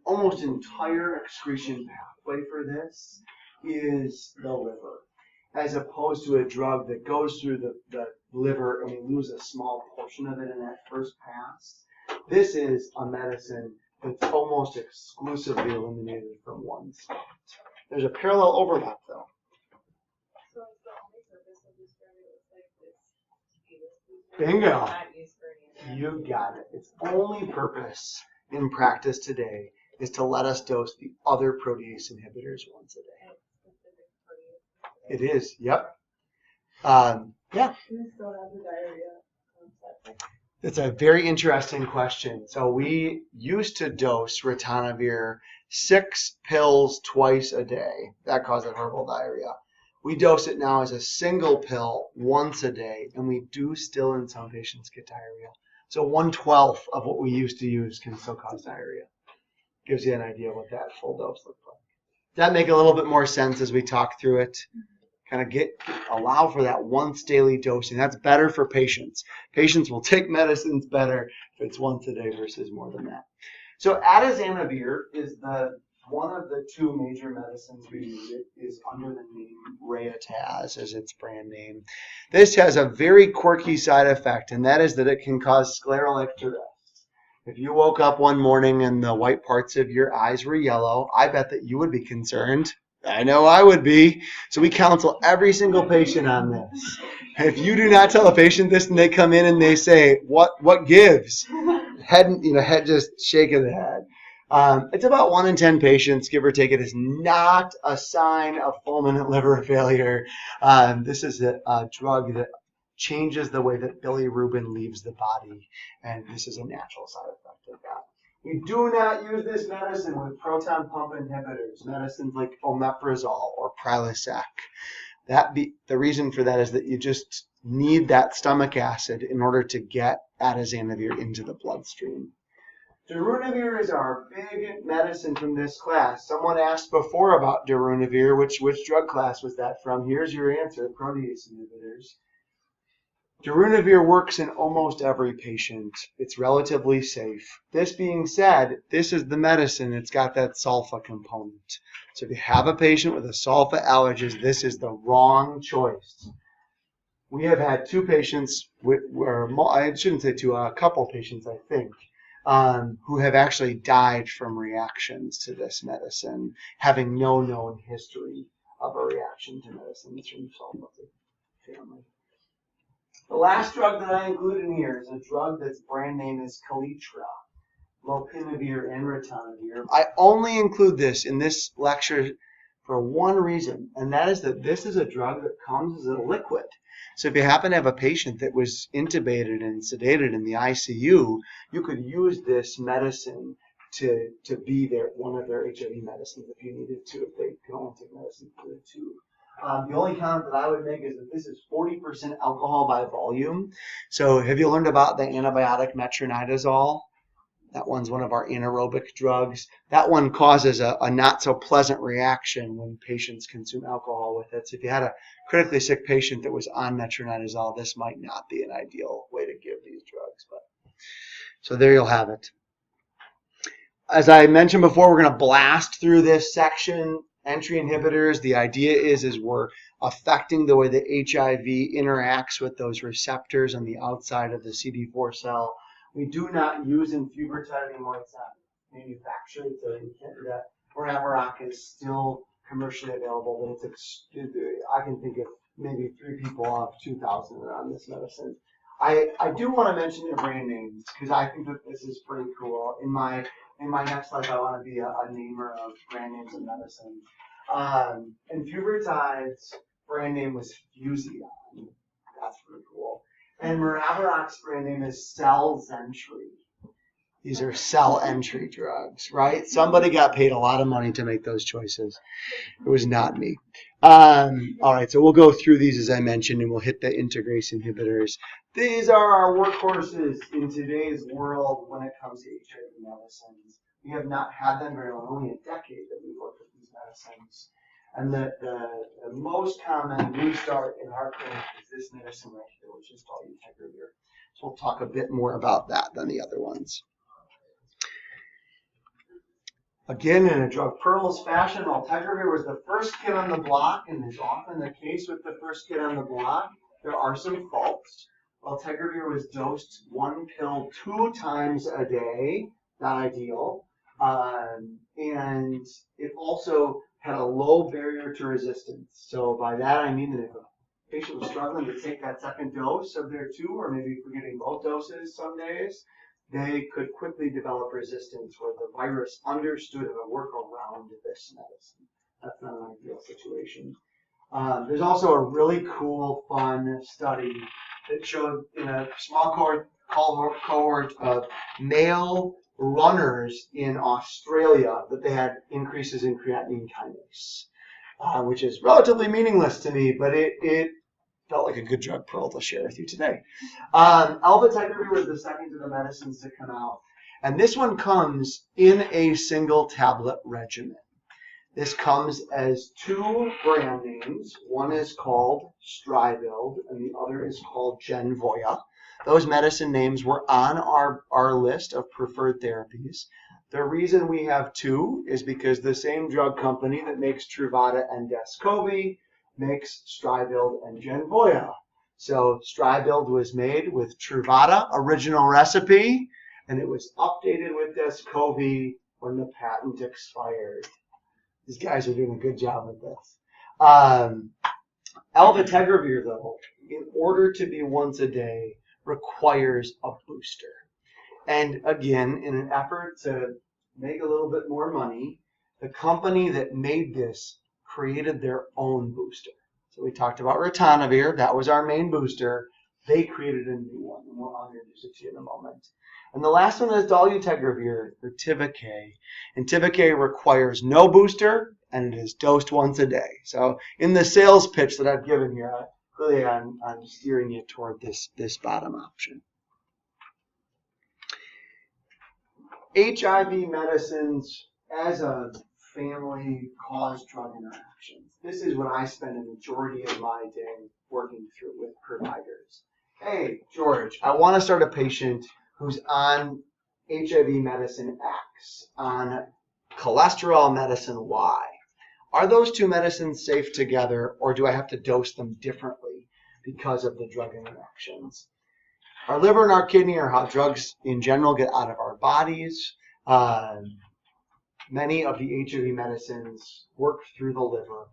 almost entire excretion pathway for this is the liver, as opposed to a drug that goes through the liver and we lose a small portion of it in that first pass. This is a medicine that's almost exclusively eliminated from one spot. There's a parallel overlap though. So it's the only purpose of this drug is like this to be this booster? Bingo. Not used for anything. You got it. Its only purpose in practice today is to let us dose the other protease inhibitors once a day. And it's specific for you. It is. Yep. Yeah. You still have the diarrhea concept. That's a very interesting question. So we used to dose ritonavir 6 pills twice a day. That causes horrible diarrhea. We dose it now as a single pill once a day, and we do still in some patients get diarrhea. So 1/12 of what we used to use can still cause diarrhea. Gives you an idea what that full dose looks like. Does that make a little bit more sense as we talk through it? Kind of allow for that once daily dosing. That's better for patients. Patients will take medicines better if it's once a day versus more than that. So atazanavir is one of the two major medicines we use. It is under the name Reataz as its brand name. This has a very quirky side effect, and that is that it can cause scleral icterus. If you woke up one morning and the white parts of your eyes were yellow, I bet that you would be concerned. I know I would be. So we counsel every single patient on this. If you do not tell a patient this and they come in and they say, what gives? Head just shaking the head. It's about 1 in 10 patients, give or take. It is not a sign of fulminant liver failure. This is a drug that changes the way that bilirubin leaves the body, and this is a natural side effect of that. We do not use this medicine with proton pump inhibitors, medicines like omeprazole or Prilosec. The reason for that is that you just need that stomach acid in order to get atazanavir into the bloodstream. Darunavir is our big medicine from this class. Someone asked before about darunavir, which drug class was that from? Here's your answer, protease inhibitors. Darunavir works in almost every patient. It's relatively safe. This being said, this is the medicine. It's got that sulfa component. So if you have a patient with a sulfa allergies, this is the wrong choice. We have had two patients, I shouldn't say two, a couple patients, I think, who have actually died from reactions to this medicine, having no known history of a reaction to medicines from sulfa family. The last drug that I include in here is a drug that's brand name is Kaletra, lopinavir and ritonavir. I only include this in this lecture for one reason, and that is that this is a drug that comes as a liquid. So if you happen to have a patient that was intubated and sedated in the ICU, you could use this medicine to be one of their HIV medicines if you needed to, if they could only take medicine for the tube. The only comment that I would make is that this is 40% alcohol by volume. So have you learned about the antibiotic metronidazole? That one's one of our anaerobic drugs. That one causes a not so pleasant reaction when patients consume alcohol with it. So if you had a critically sick patient that was on metronidazole, this might not be an ideal way to give these drugs. So there you'll have it. As I mentioned before, we're going to blast through this section. Entry inhibitors, the idea is we're affecting the way that HIV interacts with those receptors on the outside of the CD4 cell. We do not use infubertide anymore. It's not manufactured, so you can't do that. Rinaviroc is still commercially available, but I can think of maybe 3 people out of 2,000 that are on this medicine. I do want to mention the brand names because I think that this is pretty cool. In my next life, I want to be a namer of brand names of medicine. Infubertide's brand name was Fusion. That's pretty cool. And Maraviroc's brand name is Cell Entry. These are cell entry drugs, right? Somebody got paid a lot of money to make those choices. It was not me. All right, so we'll go through these as I mentioned, and we'll hit the integrase inhibitors. These are our workhorses in today's world when it comes to HIV medicines. We have not had them very long, only a decade that we've worked with these medicines. And the most common new start in our clinic is this medicine right here, which is dolutegravir. So we'll talk a bit more about that than the other ones. Again, in a drug pearls fashion, dolutegravir was the first kid on the block, and is often the case with the first kid on the block. There are some faults. Dolutegravir was dosed 1 pill 2 times a day, not ideal. And it also had a low barrier to resistance. So by that I mean that if a patient was struggling to take that second dose of their 2, or maybe forgetting both doses some days, they could quickly develop resistance where the virus understood how to work around this medicine. That's not an ideal situation. There's also a really cool, fun study that showed in a small cohort of male runners in Australia that they had increases in creatinine kinase, which is relatively meaningless to me, but it felt like a good drug pearl to share with you today. Alvategravir was the second of the medicines to come out. And this one comes in a single tablet regimen. This comes as 2 brand names. One is called Stribild, and the other is called Genvoya. Those medicine names were on our list of preferred therapies. The reason we have 2 is because the same drug company that makes Truvada and Descovy makes Stribild and Genvoya. So Stribild was made with Truvada, original recipe, and it was updated with Descovy when the patent expired. These guys are doing a good job with this. Alvategravir, though, in order to be once a day, requires a booster. And again, in an effort to make a little bit more money, the company that made this created their own booster. So we talked about ritonavir. That was our main booster. They created a new one, and we'll introduce it to you in a moment. And the last one is dolutegravir, or Tivicay. And Tivicay requires no booster, and it is dosed once a day. So in the sales pitch that I've given here, really I'm steering you toward this bottom option. HIV medicines as a family cause drug interactions. This is what I spend a majority of my day working through with providers. Hey, George, I want to start a patient who's on HIV medicine X, on cholesterol medicine Y. Are those 2 medicines safe together, or do I have to dose them differently because of the drug interactions? Our liver and our kidney are how drugs in general get out of our bodies. Many of the HIV medicines work through the liver,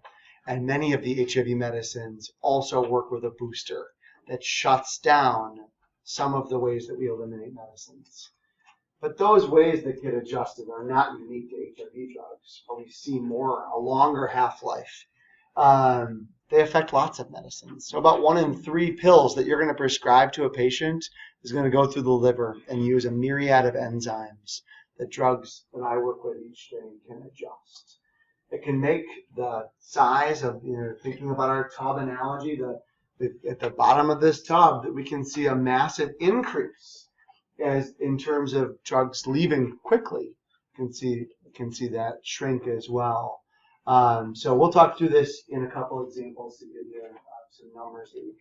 and many of the HIV medicines also work with a booster that shuts down some of the ways that we eliminate medicines. But those ways that get adjusted are not unique to HIV drugs, but we see a longer half-life. They affect lots of medicines. So about 1 in 3 pills that you're going to prescribe to a patient is going to go through the liver and use a myriad of enzymes that drugs that I work with each day can adjust. It can make the size of, thinking about our tub analogy, at the bottom of this tub, that we can see a massive increase as in terms of drugs leaving quickly. You can see that shrink as well. So we'll talk through this in a couple of examples to give you some numbers that you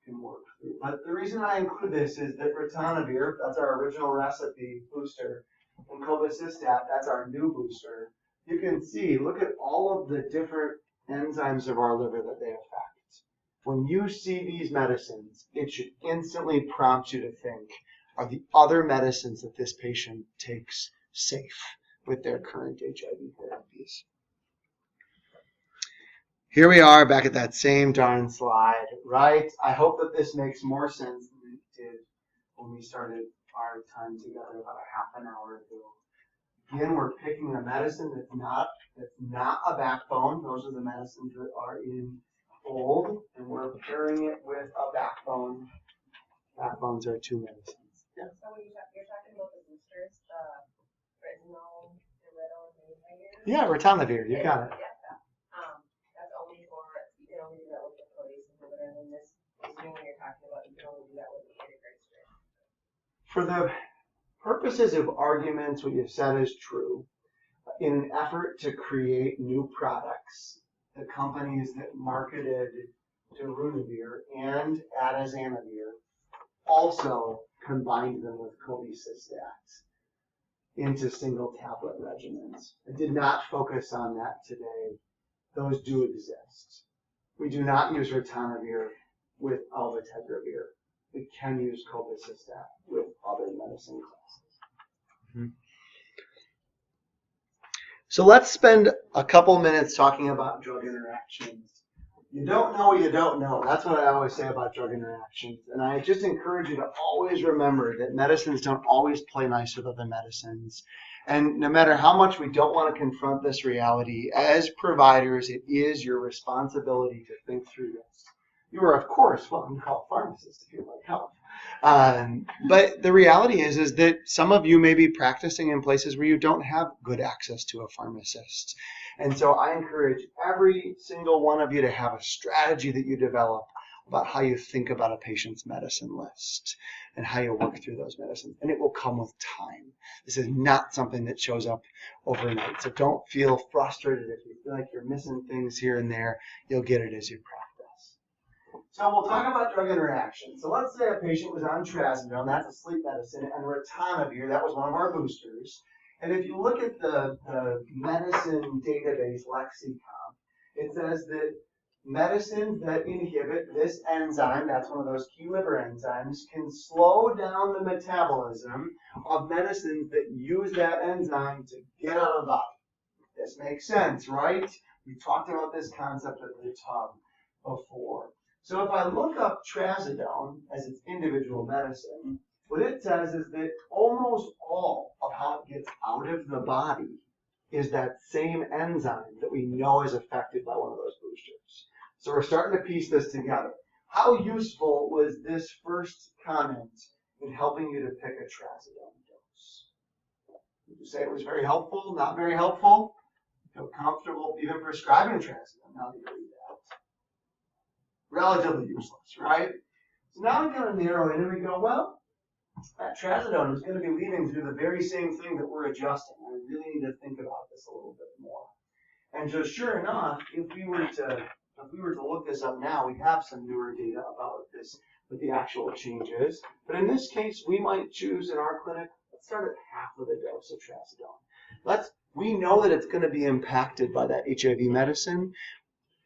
can work through. But the reason I include this is that ritonavir, that's our original recipe booster, and cobicistat, that's our new booster. You can see, look at all of the different enzymes of our liver that they affect. When you see these medicines, it should instantly prompt you to think, are the other medicines that this patient takes safe with their current HIV therapies? Here we are back at that same darn slide, right? I hope that this makes more sense than it did when we started our time together about a half an hour ago. Again, we're picking a medicine that's not a backbone. Those are the medicines that are in bold, and we're pairing it with a backbone backbones are 2 medicines. Yeah. So when you're talking about the boosters, the retinol, the Yeah, ritonavir, you got it. Yeah, that's only for, you can only do that with the protease inhibitor, and then this new one you're talking about, you can only do that with the integrase. For the purposes of arguments, what you've said is true. In an effort to create new products, the companies that marketed darunavir and atazanavir also combined them with cholecystats into single tablet regimens. I did not focus on that today. Those do exist. We do not use ritonavir with alvategravir. We can use cholecystat with other medicine classes. Mm-hmm. So let's spend a couple minutes talking about drug interactions. You don't know what you don't know. That's what I always say about drug interactions. And I just encourage you to always remember that medicines don't always play nice with other medicines. And no matter how much we don't want to confront this reality, as providers, it is your responsibility to think through this. You are, of course, welcome to call a pharmacist if you'd like help. But the reality is that some of you may be practicing in places where you don't have good access to a pharmacist. And so I encourage every single one of you to have a strategy that you develop about how you think about a patient's medicine list and how you work through those medicines. And it will come with time. This is not something that shows up overnight. So don't feel frustrated if you feel like you're missing things here and there. You'll get it as you practice. So we'll talk about drug interactions. So let's say a patient was on trazodone, that's a sleep medicine, and ritonavir, that was one of our boosters. And if you look at the medicine database lexicon, it says that medicines that inhibit this enzyme, that's one of those key liver enzymes, can slow down the metabolism of medicines that use that enzyme to get out of the body. This makes sense, right? We talked about this concept at the top before. So if I look up trazodone as its individual medicine, what it says is that almost all of how it gets out of the body is that same enzyme that we know is affected by one of those boosters. So we're starting to piece this together. How useful was this first comment in helping you to pick a trazodone dose? Would you say it was very helpful, not very helpful? Feel comfortable even prescribing trazodone now that you read that? Relatively useless, right? So now we kind of narrow in and we go, well, that trazodone is going to be leading through the very same thing that we're adjusting. I really need to think about this a little bit more. And so sure enough, if we were to look this up now, we have some newer data about this with the actual changes. But in this case, we might choose in our clinic, let's start at half of the dose of trazodone. We know that it's going to be impacted by that HIV medicine,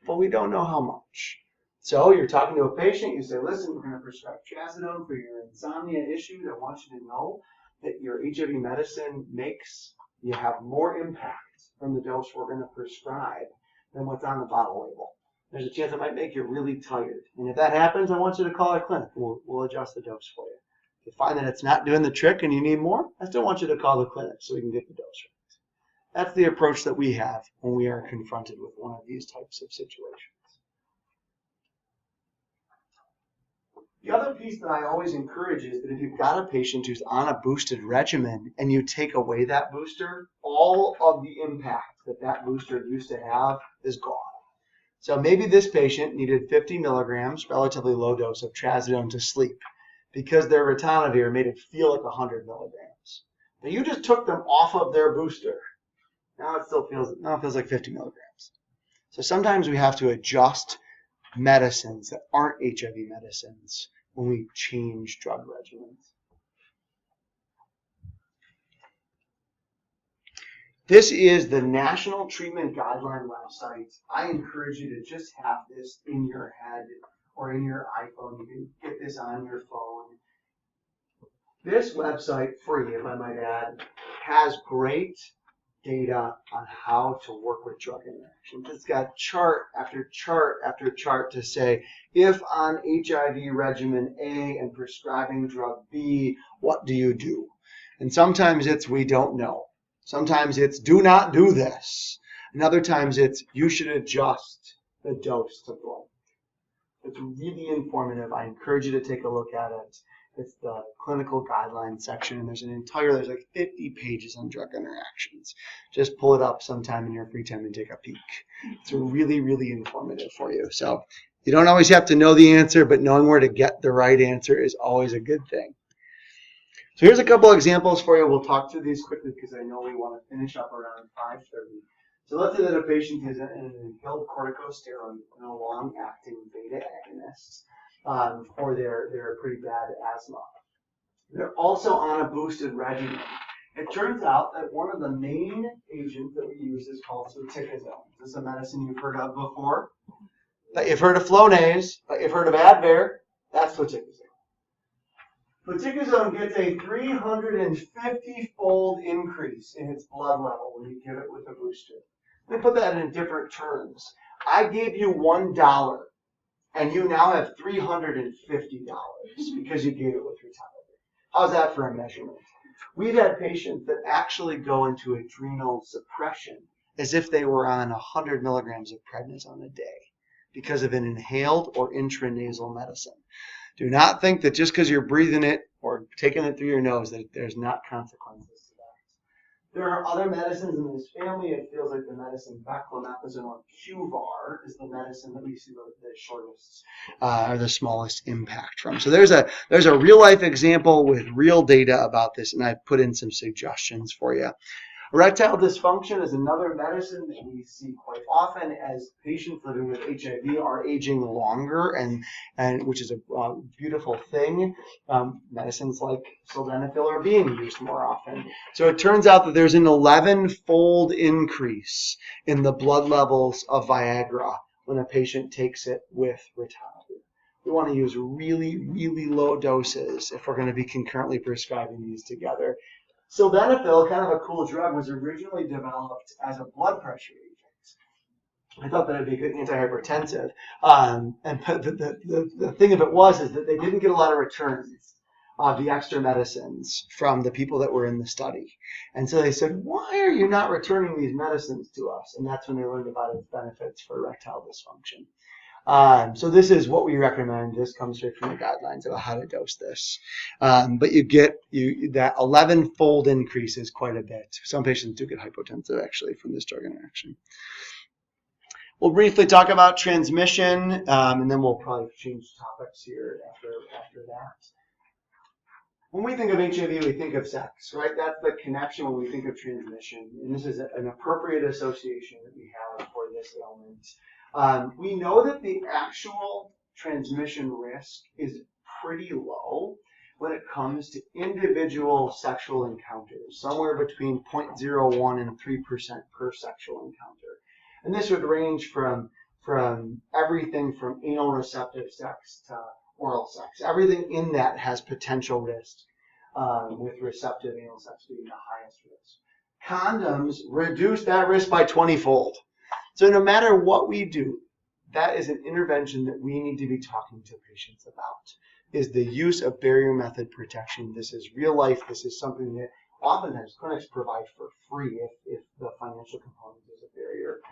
but we don't know how much. So you're talking to a patient, you say, listen, we're going to prescribe trazodone for your insomnia issues. I want you to know that your HIV medicine makes you have more impact from the dose we're going to prescribe than what's on the bottle label. There's a chance it might make you really tired. And if that happens, I want you to call our clinic. We'll adjust the dose for you. If you find that it's not doing the trick and you need more, I still want you to call the clinic so we can get the dose right. That's the approach that we have when we are confronted with one of these types of situations. The other piece that I always encourage is that if you've got a patient who's on a boosted regimen and you take away that booster, all of the impact that that booster used to have is gone. So maybe this patient needed 50 milligrams, relatively low dose of trazodone to sleep because their ritonavir made it feel like 100 milligrams. But you just took them off of their booster. Now it feels like 50 milligrams. So sometimes we have to adjust medicines that aren't HIV medicines when we change drug regimens. This is the National Treatment Guideline website. I encourage you to just have this in your head or in your iPhone. You can get this on your phone. This website, free if I might add, has great data on how to work with drug interactions. It's got chart after chart after chart to say, if on HIV regimen A and prescribing drug B, what do you do? And sometimes it's we don't know. Sometimes it's do not do this. And other times it's you should adjust the dose to blood. It's really informative. I encourage you to take a look at it. It's the clinical guidelines section, and there's like 50 pages on drug interactions. Just pull it up sometime in your free time and take a peek. It's really, really informative for you. So you don't always have to know the answer, but knowing where to get the right answer is always a good thing. So here's a couple examples for you. We'll talk through these quickly because I know we want to finish up around 5:30. So let's say that a patient is an inhaled corticosteroid and a long-acting beta agonist for their pretty bad asthma. They're also on a boosted regimen. It turns out that one of the main agents that we use is called protease. This is a medicine you've heard of before. That you've heard of Flonase, that you've heard of Advair. That's protease. Protease gets a 350-fold increase in its blood level when you give it with a booster. Let me put that in different terms. I gave you $1, and you now have $350 because you gave it with Truvada. How's that for a measurement? We've had patients that actually go into adrenal suppression as if they were on 100 milligrams of prednisone a day because of an inhaled or intranasal medicine. Do not think that just because you're breathing it or taking it through your nose that there's not consequences to that. There are other medicines in this family. It feels like the medicine beclomethasone or Qvar is the medicine that we see the shortest or the smallest impact from. So there's a real life example with real data about this, and I've put in some suggestions for you. Erectile dysfunction is another medicine that we see quite often as patients living with HIV are aging longer, and which is a beautiful thing. Medicines like sildenafil are being used more often. So it turns out that there's an 11-fold increase in the blood levels of Viagra when a patient takes it with ritonavir. We want to use really, really low doses if we're going to be concurrently prescribing these together. Sildenafil, kind of a cool drug, was originally developed as a blood pressure agent. I thought that would be a good antihypertensive. And the thing of it is that they didn't get a lot of returns of the extra medicines from the people that were in the study. And so they said, why are you not returning these medicines to us? And that's when they learned about its benefits for erectile dysfunction. So this is what we recommend. This comes straight from the guidelines about how to dose this. But you get that 11-fold increase is quite a bit. Some patients do get hypotensive actually from this drug interaction. We'll briefly talk about transmission, and then we'll probably change topics here after that. When we think of HIV, we think of sex, right? That's the connection when we think of transmission. And this is an appropriate association that we have for this ailment. We know that the actual transmission risk is pretty low when it comes to individual sexual encounters, somewhere between 0.01 and 3% per sexual encounter. And this would range from everything from anal receptive sex to oral sex. Everything in that has potential risk, with receptive anal sex being the highest risk. Condoms reduce that risk by 20-fold. So no matter what we do, that is an intervention that we need to be talking to patients about, is the use of barrier method protection. This is real life. This is something that oftentimes clinics provide for free if the financial component is a barrier.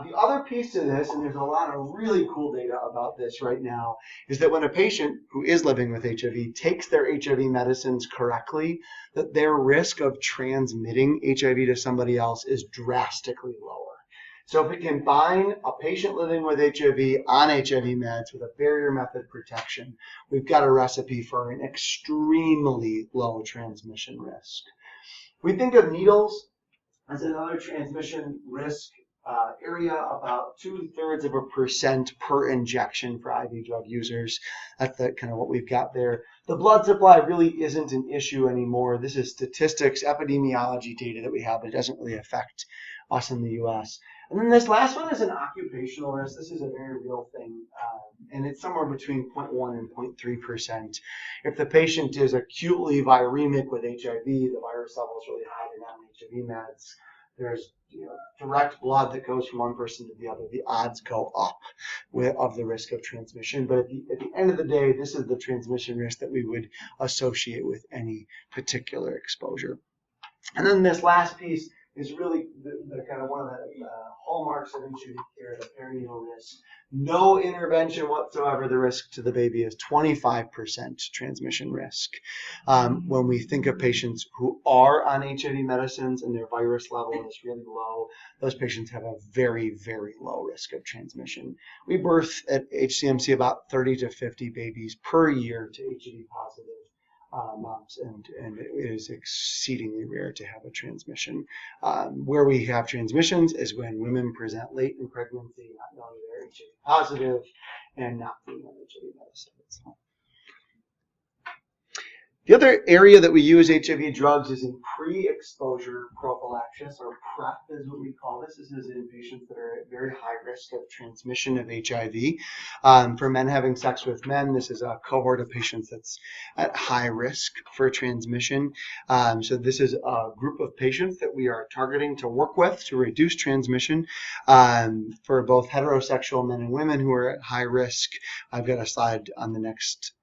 The other piece to this, and there's a lot of really cool data about this right now, is that when a patient who is living with HIV takes their HIV medicines correctly, that their risk of transmitting HIV to somebody else is drastically lower. So if we combine a patient living with HIV on HIV meds with a barrier method protection, we've got a recipe for an extremely low transmission risk. We think of needles as another transmission risk area, about 2/3% per injection for IV drug users. That's kind of what we've got there. The blood supply really isn't an issue anymore. This is statistics, epidemiology data that we have, but it doesn't really affect us in the U.S. And then this last one is an occupational risk. This is a very real thing, and it's somewhere between 0.1 and 0.3%. If the patient is acutely viremic with HIV, the virus level is really high, they're not on HIV meds, there's direct blood that goes from one person to the other, the odds go up of the risk of transmission. But at the end of the day, this is the transmission risk that we would associate with any particular exposure. And then this last piece is really the kind of one of the hallmarks of HIV care, the perinatal risk. No intervention whatsoever, the risk to the baby is 25% transmission risk. When we think of patients who are on HIV medicines and their virus level is really low, those patients have a very, very low risk of transmission. We birth at HCMC about 30 to 50 babies per year to HIV positive moms, and it is exceedingly rare to have a transmission. Where we have transmissions is when women present late in pregnancy, not knowing they're HIV positive and not being on HIV medicine. So. The other area that we use HIV drugs is in pre-exposure prophylaxis, or PrEP is what we call this. This is in patients that are at very high risk of transmission of HIV. For men having sex with men, this is a cohort of patients that's at high risk for transmission. So this is a group of patients that we are targeting to work with to reduce transmission for both heterosexual men and women who are at high risk. I've got a slide on the next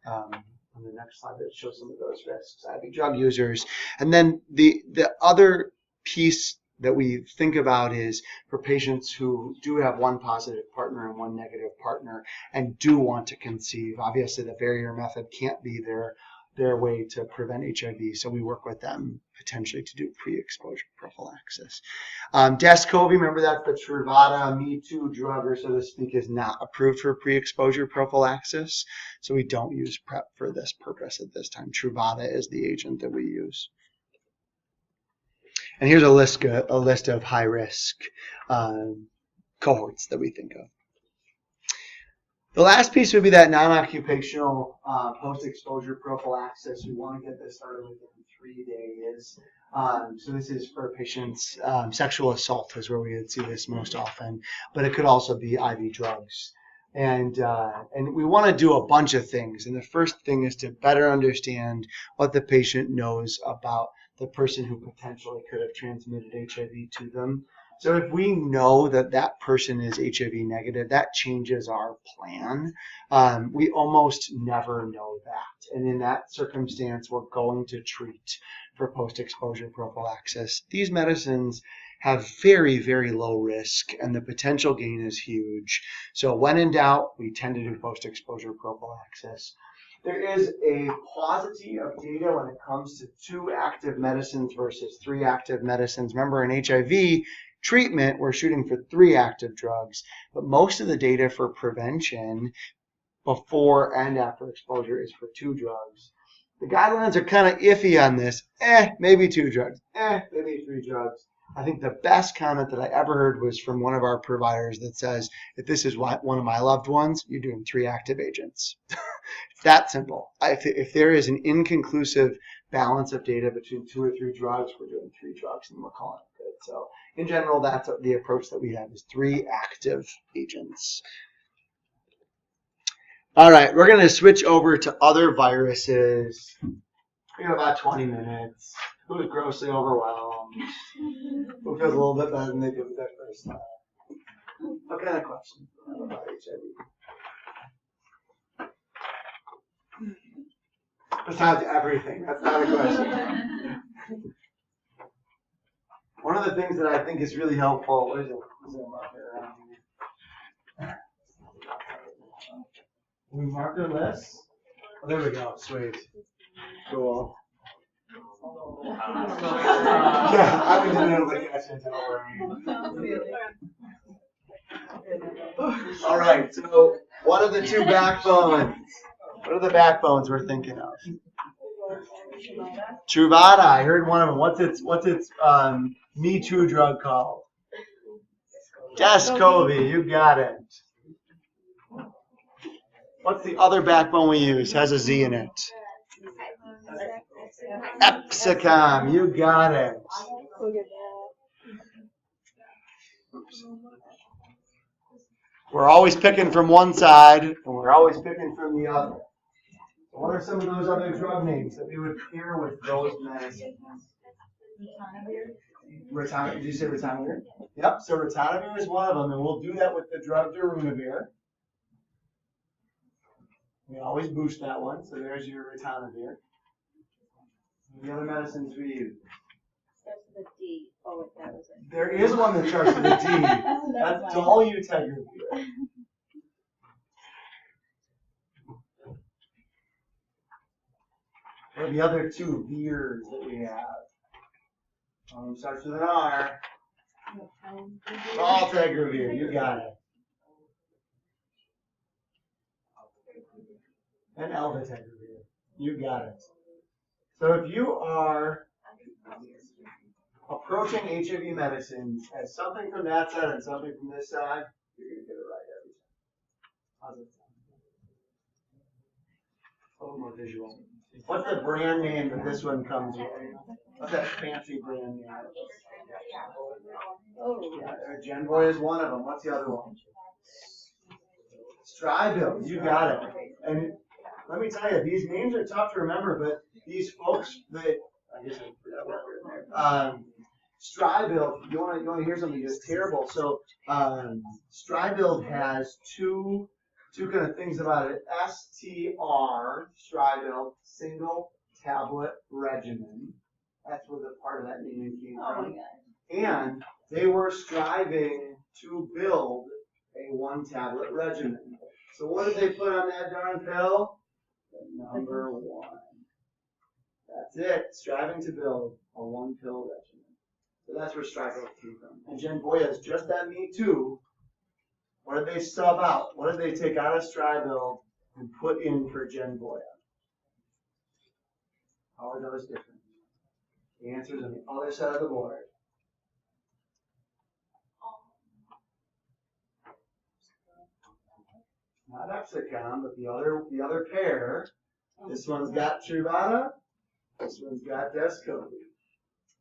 slide that shows some of those risks. IV drug users. And then the other piece that we think about is for patients who do have one positive partner and one negative partner and do want to conceive. Obviously, the barrier method can't be their way to prevent HIV, so we work with them potentially to do pre-exposure prophylaxis. Descovy, remember that the Truvada Me Too drug, or so to speak, is not approved for pre-exposure prophylaxis, so we don't use PrEP for this purpose at this time. Truvada is the agent that we use. And here's a list of high-risk cohorts that we think of. The last piece would be that non-occupational post-exposure prophylaxis. We want to get this started within 3 days. So this is for patients, sexual assault is where we would see this most often, but it could also be IV drugs. And we want to do a bunch of things. And the first thing is to better understand what the patient knows about the person who potentially could have transmitted HIV to them. So if we know that that person is HIV negative, that changes our plan. We almost never know that. And in that circumstance, we're going to treat for post-exposure prophylaxis. These medicines have very, very low risk, and the potential gain is huge. So when in doubt, we tend to do post-exposure prophylaxis. There is a paucity of data when it comes to 2 active medicines versus 3 active medicines. Remember, in HIV treatment, we're shooting for 3 active drugs, but most of the data for prevention before and after exposure is for 2 drugs. The guidelines are kind of iffy on this. Maybe 2 drugs. Maybe 3 drugs. I think the best comment that I ever heard was from one of our providers that says, if this is one of my loved ones, you're doing 3 active agents. It's that simple. If there is an inconclusive balance of data between 2 or 3 drugs, we're doing 3 drugs and we're calling it good. So in general, that's the approach that we have, is 3 active agents. All right, we're going to switch over to other viruses. We have about 20 minutes. Who is grossly overwhelmed? Who feels a little bit better than they did with that first time? What kind of questions do you have about HIV? Besides everything, that's not a question. One of the things that I think is really helpful, what is it? Is there a marker around here? We marker list? Oh, there we go. Sweet. Cool. Yeah, I've been doing it like that, don't worry. All right, so what are the 2 backbones? What are the backbones we're thinking of? Truvada, I heard one of them. What's its Me Too drug called? Descovy, you got it. What's the other backbone we use? Has a Z in it. Epsicom, you got it. We're always picking from one side, and we're always picking from the other. What are some of those other drug names that we would pair with those medicines? Did you say ritonavir? Yep, so ritonavir is one of them, and we'll do that with the drug darunavir. We always boost that one, so there's your ritonavir. The other medicines we use. Starts with a D. Oh, wait, that was it. There is one that starts with a D. That's dolutegravir. What are the other two veers that we have? Starts with an R. Valtegravir, you got it. And alvategravir, you got it. So if you are approaching HIV medicines as something from that side and something from this side, you're going to get it right every time. How's it sound? A little more visual. What's the brand name that this one comes with? What's that fancy brand name? Oh, Yeah, Genvoy is one of them. What's the other one? Stribil. You got it. And let me tell you, these names are tough to remember, but these folks that I guess I forgot what we're in there. Stribil. You want to hear something just terrible? So Stribil has two kind of things about it. STR, Stribil, single tablet regimen. That's where the part of that name came from. And they were striving to build a one-tablet regimen. So what did they put on that darn pill? The number 1. That's it. Striving to build a one-pill regimen. So that's where Stribil came from. And Genvoy is just that me too. What did they sub out? What did they take out of Stribil and put in for Genvoy? How are those different? The answer is on the other side of the board. Not Epsicom, but the other pair. This one's got Truvada. This one's got Descovy.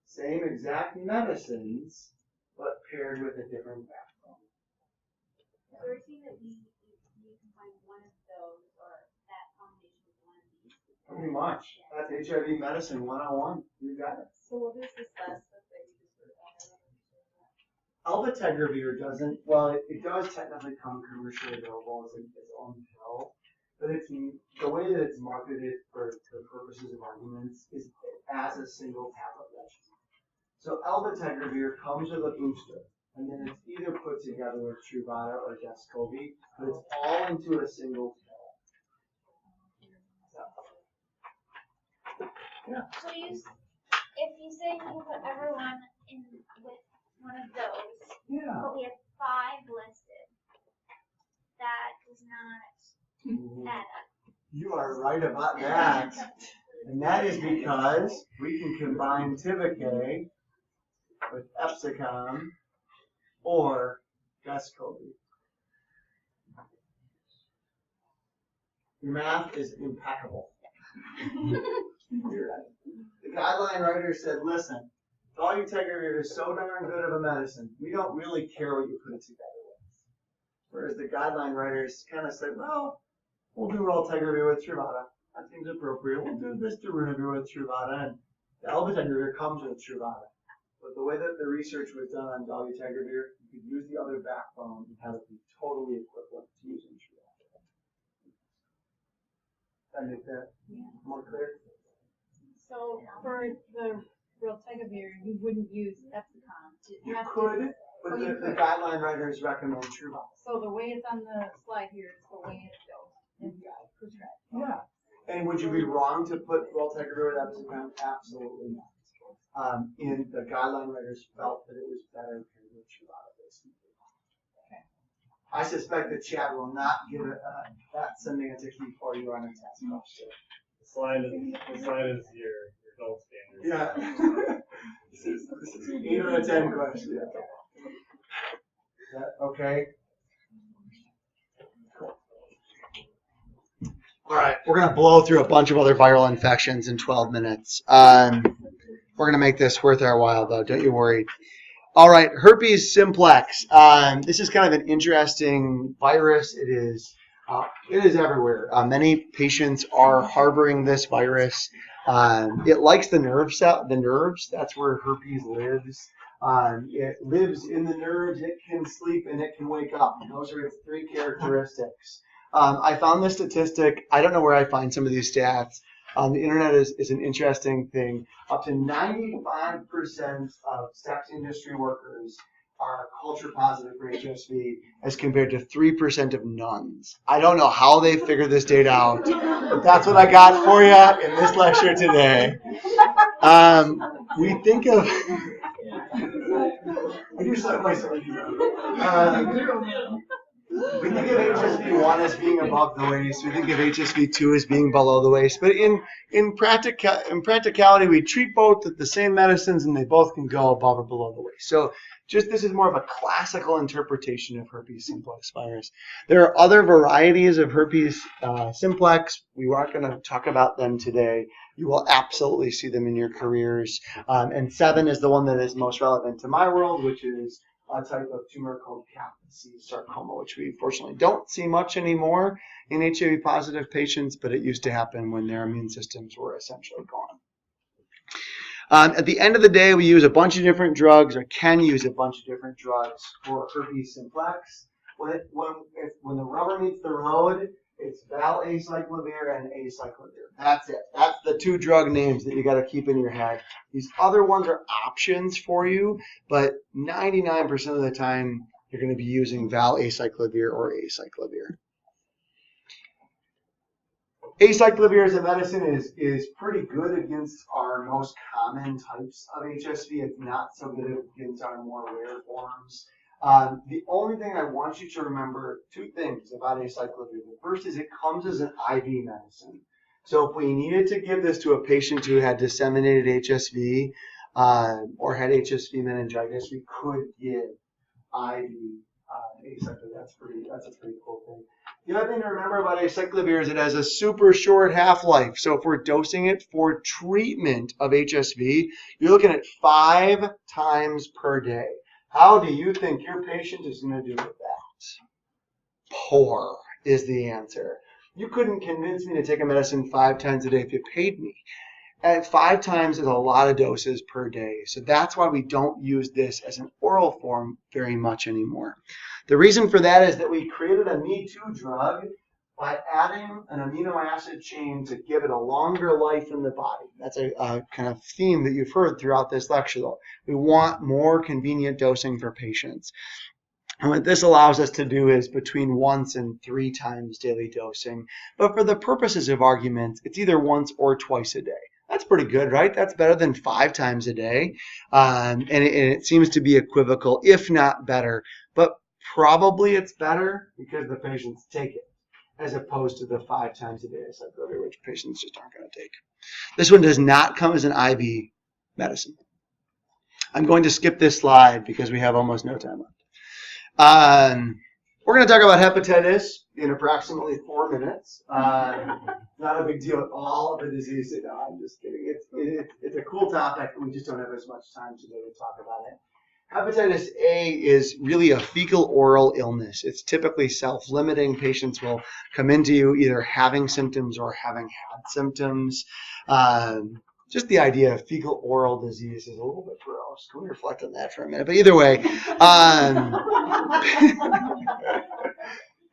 Same exact medicines, but paired with a different backbone. So we're saying that you can find one of those or that combination with one of these. Pretty much. That's HIV medicine 101. You got it. So what is this last stuff that you just wrote down? Alvategravir doesn't, well, it does technically come commercially available as its own pill, but it's the way that it's marketed for the purposes of arguments is as a single tablet regimen. So alvategravir comes with a booster, and then it's either put together with Truvada or Descovy, but it's all into a single pill. Yeah. So if you say you put everyone in with one of those, Yeah. but we have 5 listed, that does not add up. You are right about that. And that is because we can combine Tivicay with Epsicom or Descovy. Your math is impeccable. You're right. The guideline writer said, listen, dolutegravir is so darn good of a medicine, we don't really care what you put it together with. Whereas the guideline writers kind of said, well, we'll do raltegravir with Truvada. That seems appropriate. We'll do this darunavir with Truvada, and the alvategravir comes with Truvada. But the way that the research was done on dolutegravir, you could use the other backbone and have it be totally equivalent to using Truvada. That make that more clear? So for the raltegravir, you wouldn't use Epsicom. You could, but the guideline writers recommend Truvada. So the way it's on the slide here is the way it's prescribed. Yeah. And would you be wrong to put raltegravir with Epsicom? Absolutely not. And the guideline writers felt that it was better to use Truvada. I suspect that Chad will not give that semantics before you on a test question. The slide is your gold standard. Yeah. This is 8 out of 10 question. Yeah. Is that okay? Cool. All right, we're going to blow through a bunch of other viral infections in 12 minutes. We're going to make this worth our while, though. Don't you worry. All right, herpes simplex. This is kind of an interesting virus. It is everywhere. Many patients are harboring this virus. It likes the nerves. That's where herpes lives. It lives in the nerves. It can sleep and it can wake up. Those are its 3 characteristics. I found this statistic. I don't know where I find some of these stats. The internet is an interesting thing. Up to 95% of sex industry workers are culture positive for HSV as compared to 3% of nuns. I don't know how they figured this data out, but that's what I got for you in this lecture today. We think of we think of HSV1 as being above the waist. We think of HSV2 as being below the waist. But in practicality, we treat both with the same medicines, and they both can go above or below the waist. So this is more of a classical interpretation of herpes simplex virus. There are other varieties of herpes simplex. We aren't going to talk about them today. You will absolutely see them in your careers. And 7 is the one that is most relevant to my world, which is a type of tumor called Kaposi sarcoma, which we fortunately don't see much anymore in HIV positive patients, but it used to happen when their immune systems were essentially gone. At the end of the day, we use a bunch of different drugs, or can use a bunch of different drugs for herpes simplex. When the rubber meets the road, it's valacyclovir and acyclovir. That's it. That's the 2 drug names that you got to keep in your head. These other ones are options for you, but 99% of the time you're going to be using valacyclovir or acyclovir. Acyclovir as a medicine is pretty good against our most common types of HSV. It's not so good against our more rare forms. The only thing I want you to remember, 2 things about acyclovir. The first is it comes as an IV medicine. So if we needed to give this to a patient who had disseminated HSV or had HSV meningitis, we could give IV acyclovir. That's a pretty cool thing. The other thing to remember about acyclovir is it has a super short half-life. So if we're dosing it for treatment of HSV, you're looking at 5 times per day. How do you think your patient is going to do with that? Poor is the answer. You couldn't convince me to take a medicine 5 times a day if you paid me. And 5 times is a lot of doses per day. So that's why we don't use this as an oral form very much anymore. The reason for that is that we created a Me Too drug by adding an amino acid chain to give it a longer life in the body. That's a kind of theme that you've heard throughout this lecture, though. We want more convenient dosing for patients. And what this allows us to do is between once and 3 times daily dosing. But for the purposes of argument, it's either once or twice a day. That's pretty good, right? That's better than 5 times a day. And it seems to be equivocal, if not better. But probably it's better because the patients take it, as opposed to the 5 times a day acyclovir, which patients just aren't going to take. This one does not come as an IV medicine. I'm going to skip this slide because we have almost no time left. We're going to talk about hepatitis in approximately 4 minutes. Not a big deal at all of the disease. No, I'm just kidding. It's a cool topic, and we just don't have as much time today to talk about it. Hepatitis A is really a fecal oral illness. It's typically self-limiting. Patients will come into you either having symptoms or having had symptoms. Just the idea of fecal oral disease is a little bit gross. Can we reflect on that for a minute? But either way,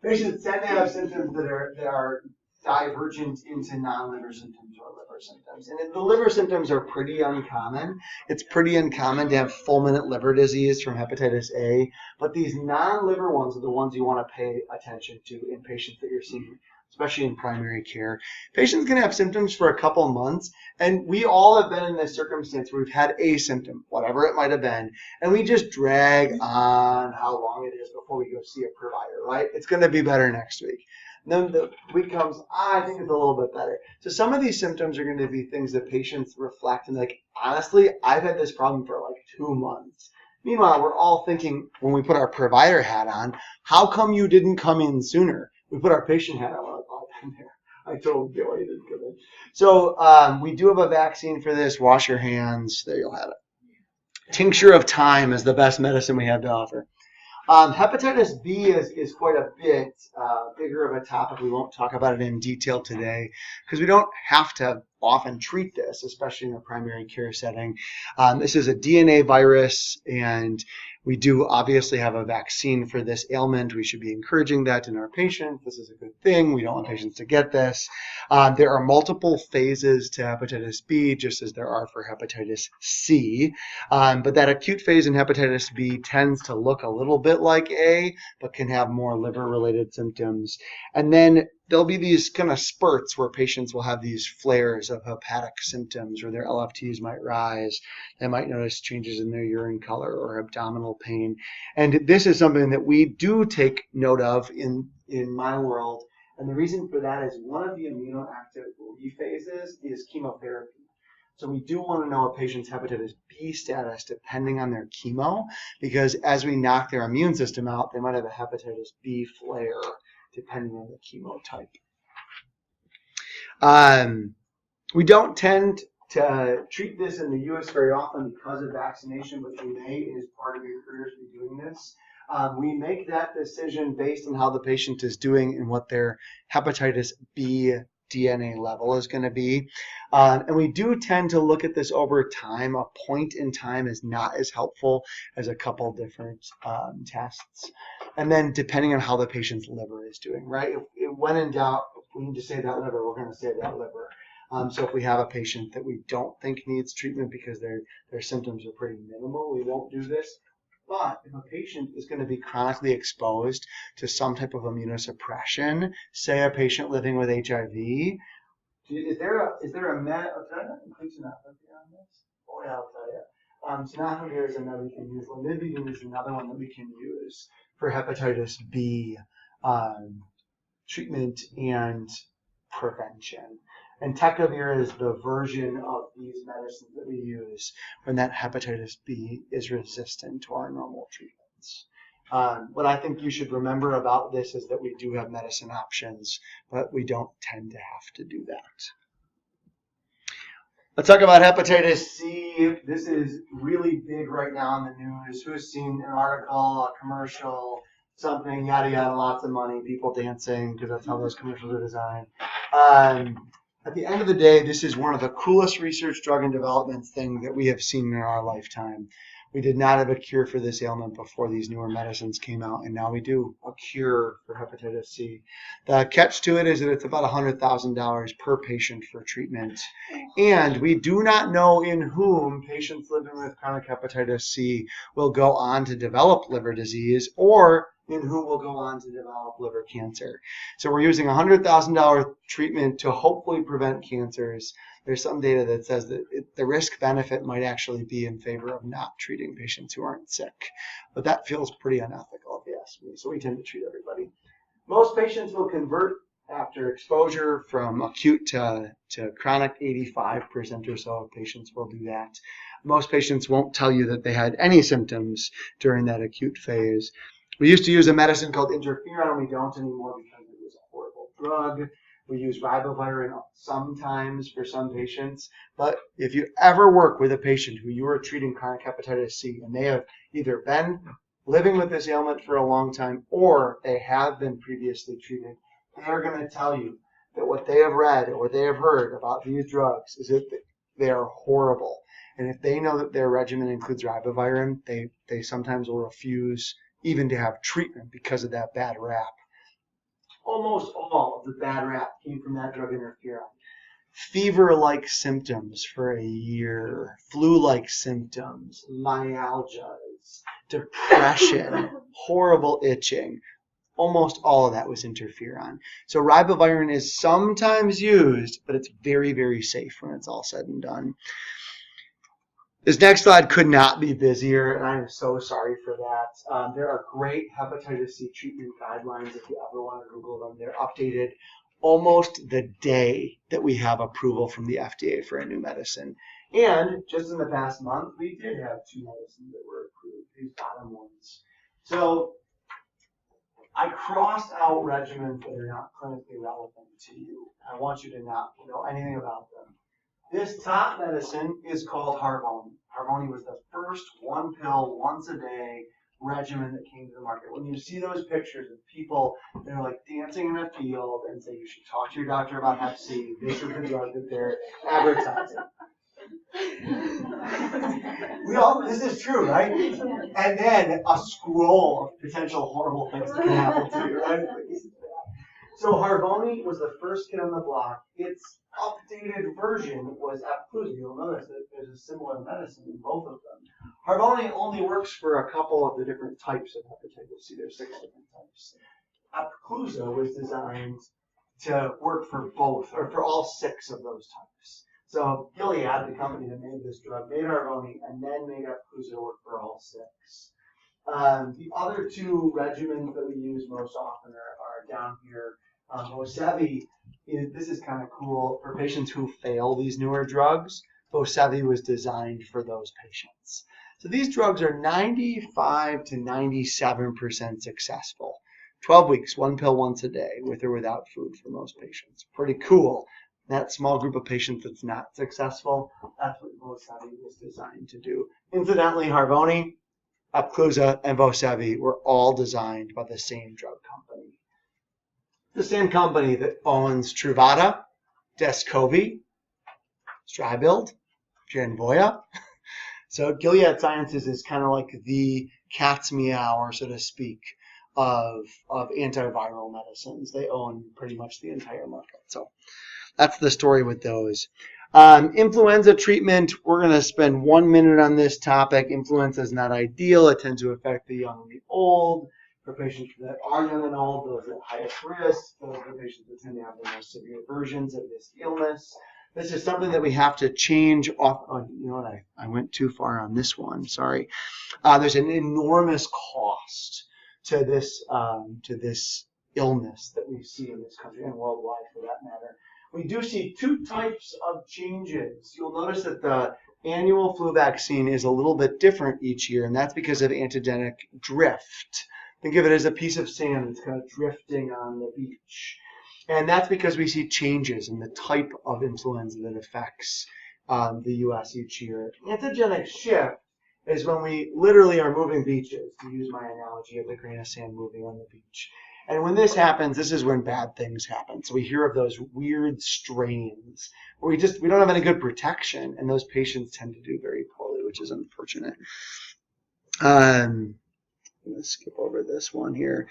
patients tend to have symptoms that are divergent into non-liver symptoms or liver symptoms. And the liver symptoms are pretty uncommon. It's pretty uncommon to have fulminant liver disease from hepatitis A, but these non-liver ones are the ones you want to pay attention to in patients that you're seeing, especially in primary care. Patients can have symptoms for a couple months, and we all have been in this circumstance where we've had a symptom, whatever it might have been, and we just drag on how long it is before we go see a provider, right? It's going to be better next week. And then the week comes, I think it's a little bit better. So some of these symptoms are going to be things that patients reflect and like, honestly, I've had this problem for like 2 months. Meanwhile, we're all thinking when we put our provider hat on, how come you didn't come in sooner? We put our patient hat on, we're like, oh, I'm there. I totally get why you didn't come in. So we do have a vaccine for this. Wash your hands. There you'll have it. Tincture of thyme is the best medicine we have to offer. Hepatitis B is quite a bit bigger of a topic. We won't talk about it in detail today because we don't have to often treat this, especially in a primary care setting. This is a DNA virus, and We do obviously have a vaccine for this ailment. We should be encouraging that in our patients. This is a good thing. We don't want patients to get this. There are multiple phases to hepatitis B, just as there are for hepatitis C. But that acute phase in hepatitis B tends to look a little bit like A, but can have more liver-related symptoms. And then there'll be these kind of spurts where patients will have these flares of hepatic symptoms, where their LFTs might rise. They might notice changes in their urine color or abdominal pain. And this is something that we do take note of in my world. And the reason for that is one of the immunoactive phases is chemotherapy. So we do want to know a patient's hepatitis B status depending on their chemo, because as we knock their immune system out, they might have a hepatitis B flare depending on the chemotype. We don't tend to treat this in the U.S. very often because of vaccination, but we may, as part of your careers, be doing this. We make that decision based on how the patient is doing and what their hepatitis B DNA level is going to be. And we do tend to look at this over time. A point in time is not as helpful as a couple different tests. And then depending on how the patient's liver is doing, right? If when in doubt, if we need to save that liver, we're going to save that liver. So if we have a patient that we don't think needs treatment because their symptoms are pretty minimal, we won't do this. But if a patient is going to be chronically exposed to some type of immunosuppression, say a patient living with HIV, is there a did I not include tenofovir on this? Oh yeah, I'll tell you. Tenofovir is another we can use. Lamivudine is another one that we can use for hepatitis B treatment and prevention. And entecavir is the version of these medicines that we use when that hepatitis B is resistant to our normal treatments. What I think you should remember about this is that we do have medicine options, but we don't tend to have to do that. Let's talk about hepatitis C. This is really big right now in the news. Who's seen an article, a commercial, something, yada yada, lots of money, people dancing, because that's how those commercials are designed. At the end of the day, this is one of the coolest research, drug, and development things that we have seen in our lifetime. We did not have a cure for this ailment before these newer medicines came out, and now we do, a cure for hepatitis C. The catch to it is that it's about $100,000 per patient for treatment. And we do not know in whom patients living with chronic hepatitis C will go on to develop liver disease or in whom will go on to develop liver cancer. So we're using $100,000 treatment to hopefully prevent cancers. There's some data that says that the risk-benefit might actually be in favor of not treating patients who aren't sick. But that feels pretty unethical, if you ask me. So we tend to treat everybody. Most patients will convert after exposure from acute to chronic. 85% or so of patients will do that. Most patients won't tell you that they had any symptoms during that acute phase. We used to use a medicine called interferon. We don't anymore because it was a horrible drug. We use ribavirin sometimes for some patients. But if you ever work with a patient who you are treating chronic hepatitis C and they have either been living with this ailment for a long time or they have been previously treated, they are going to tell you that what they have read or what they have heard about these drugs is that they are horrible. And if they know that their regimen includes ribavirin, they sometimes will refuse even to have treatment because of that bad rap. Almost all of the bad rap came from that drug interferon. Fever-like symptoms for a year, flu-like symptoms, myalgias, depression, horrible itching. Almost all of that was interferon. So ribavirin is sometimes used, but it's very, very safe when it's all said and done. This next slide could not be busier, and I am so sorry for that. There are great hepatitis C treatment guidelines if you ever want to Google them. They're updated almost the day that we have approval from the FDA for a new medicine. And just in the past month, we did have 2 medicines that were approved, these bottom ones. So I crossed out regimens that are not clinically relevant to you. I want you to not know anything about them. This top medicine is called Harvoni. Harvoni was the first 1 pill, once a day regimen that came to the market. When you see those pictures of people, they're like dancing in a field and say you should talk to your doctor about Hep C, this is the drug that they're advertising. This is true, right? And then a scroll of potential horrible things that can happen to you, right? So Harvoni was the first kid on the block. Its updated version was Epclusa. You'll notice that there's a similar medicine in both of them. Harvoni only works for a couple of the different types of hepatitis C. There's 6 different types. Epclusa was designed to work for both, or for all 6 of those types. So Gilead, the company that made this drug, made Harvoni and then made Epclusa work for all 6. The other 2 regimens that we use most often are down here. Vosevi, this is kind of cool for patients who fail these newer drugs. Vosevi was designed for those patients. So these drugs are 95 to 97% successful. 12 weeks, 1 pill once a day, with or without food for most patients. Pretty cool. That small group of patients that's not successful, that's what Vosevi was designed to do. Incidentally, Harvoni, Epclusa, and Vosevi were all designed by the same drug company. The same company that owns Truvada, Descovy, Stribild, Genvoya. So Gilead Sciences is kind of like the cat's meow, or so to speak, of antiviral medicines. They own pretty much the entire market. So that's the story with those. Influenza treatment, we're going to spend 1 minute on this topic. Influenza is not ideal. It tends to affect the young and the old. For patients that are young and old, those at highest risk, those are patients that tend to have the most severe versions of this illness. This is something that we have to change off. Oh, you know what? I went too far on this one. Sorry. There's an enormous cost to this illness that we see in this country and worldwide, for that matter. We do see 2 types of changes. You'll notice that the annual flu vaccine is a little bit different each year, and that's because of antigenic drift. Think of it as a piece of sand that's kind of drifting on the beach. And that's because we see changes in the type of influenza that affects the U.S. each year. Antigenic shift is when we literally are moving beaches, to use my analogy of the grain of sand moving on the beach. And when this happens, this is when bad things happen. So we hear of those weird strains where we don't have any good protection, and those patients tend to do very poorly, which is unfortunate. I'm going to skip over this one here.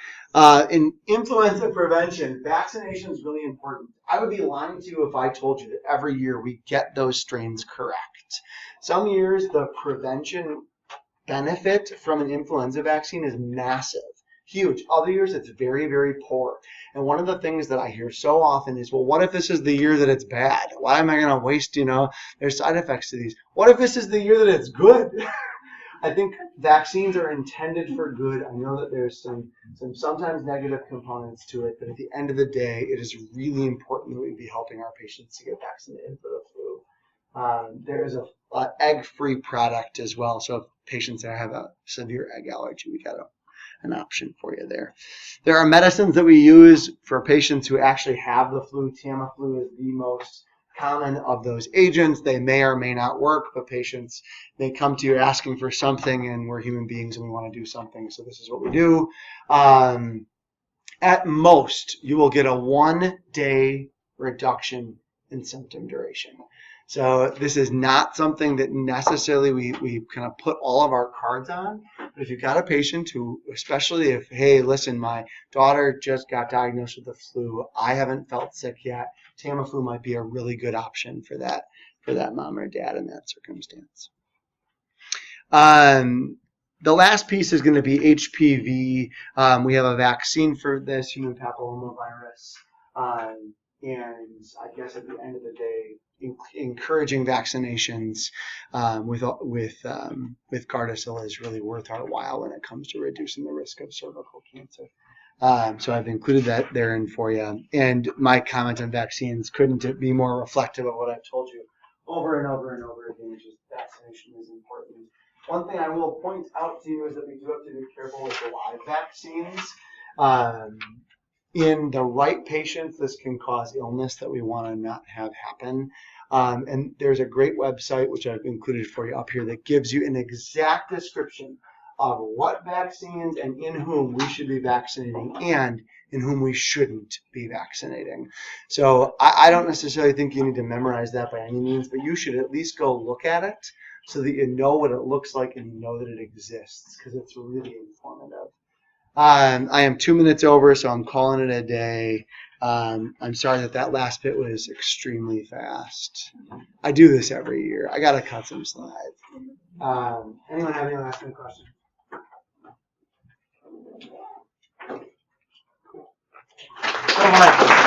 In influenza prevention, vaccination is really important. I would be lying to you if I told you that every year we get those strains correct. Some years the prevention benefit from an influenza vaccine is massive, huge. Other years it's very, very poor. And one of the things that I hear so often is, well, what if this is the year that it's bad? Why am I going to waste, there's side effects to these. What if this is the year that it's good? I think vaccines are intended for good. I know that there's some sometimes negative components to it, but at the end of the day, it is really important that we be helping our patients to get vaccinated for the flu. There is an egg-free product as well, so if patients that have a severe egg allergy, we got an option for you there. There are medicines that we use for patients who actually have the flu. Tamiflu is the most common of those agents. They may or may not work, but patients may come to you asking for something, and we're human beings and we want to do something, so this is what we do. At most, you will get a 1-day reduction in symptom duration. So this is not something that necessarily we kind of put all of our cards on. But if you've got a patient who, especially if, hey, listen, my daughter just got diagnosed with the flu, I haven't felt sick yet, Tamiflu might be a really good option for that mom or dad in that circumstance. The last piece is going to be HPV. We have a vaccine for this, human papillomavirus. And I guess at the end of the day, encouraging vaccinations with Gardasil is really worth our while when it comes to reducing the risk of cervical cancer. So I've included that therein for you. And my comment on vaccines couldn't be more reflective of what I've told you over and over and over again, which is vaccination is important. One thing I will point out to you is that we do have to be careful with live vaccines. In the right patients, this can cause illness that we want to not have happen. And there's a great website, which I've included for you up here, that gives you an exact description of what vaccines and in whom we should be vaccinating and in whom we shouldn't be vaccinating. So I don't necessarily think you need to memorize that by any means, but you should at least go look at it so that you know what it looks like and you know that it exists, because it's really informative. I am 2 minutes over, so I'm calling it a day. I'm sorry that last bit was extremely fast. I do this every year. I got to cut some slides. Anyone have any last minute questions? All right.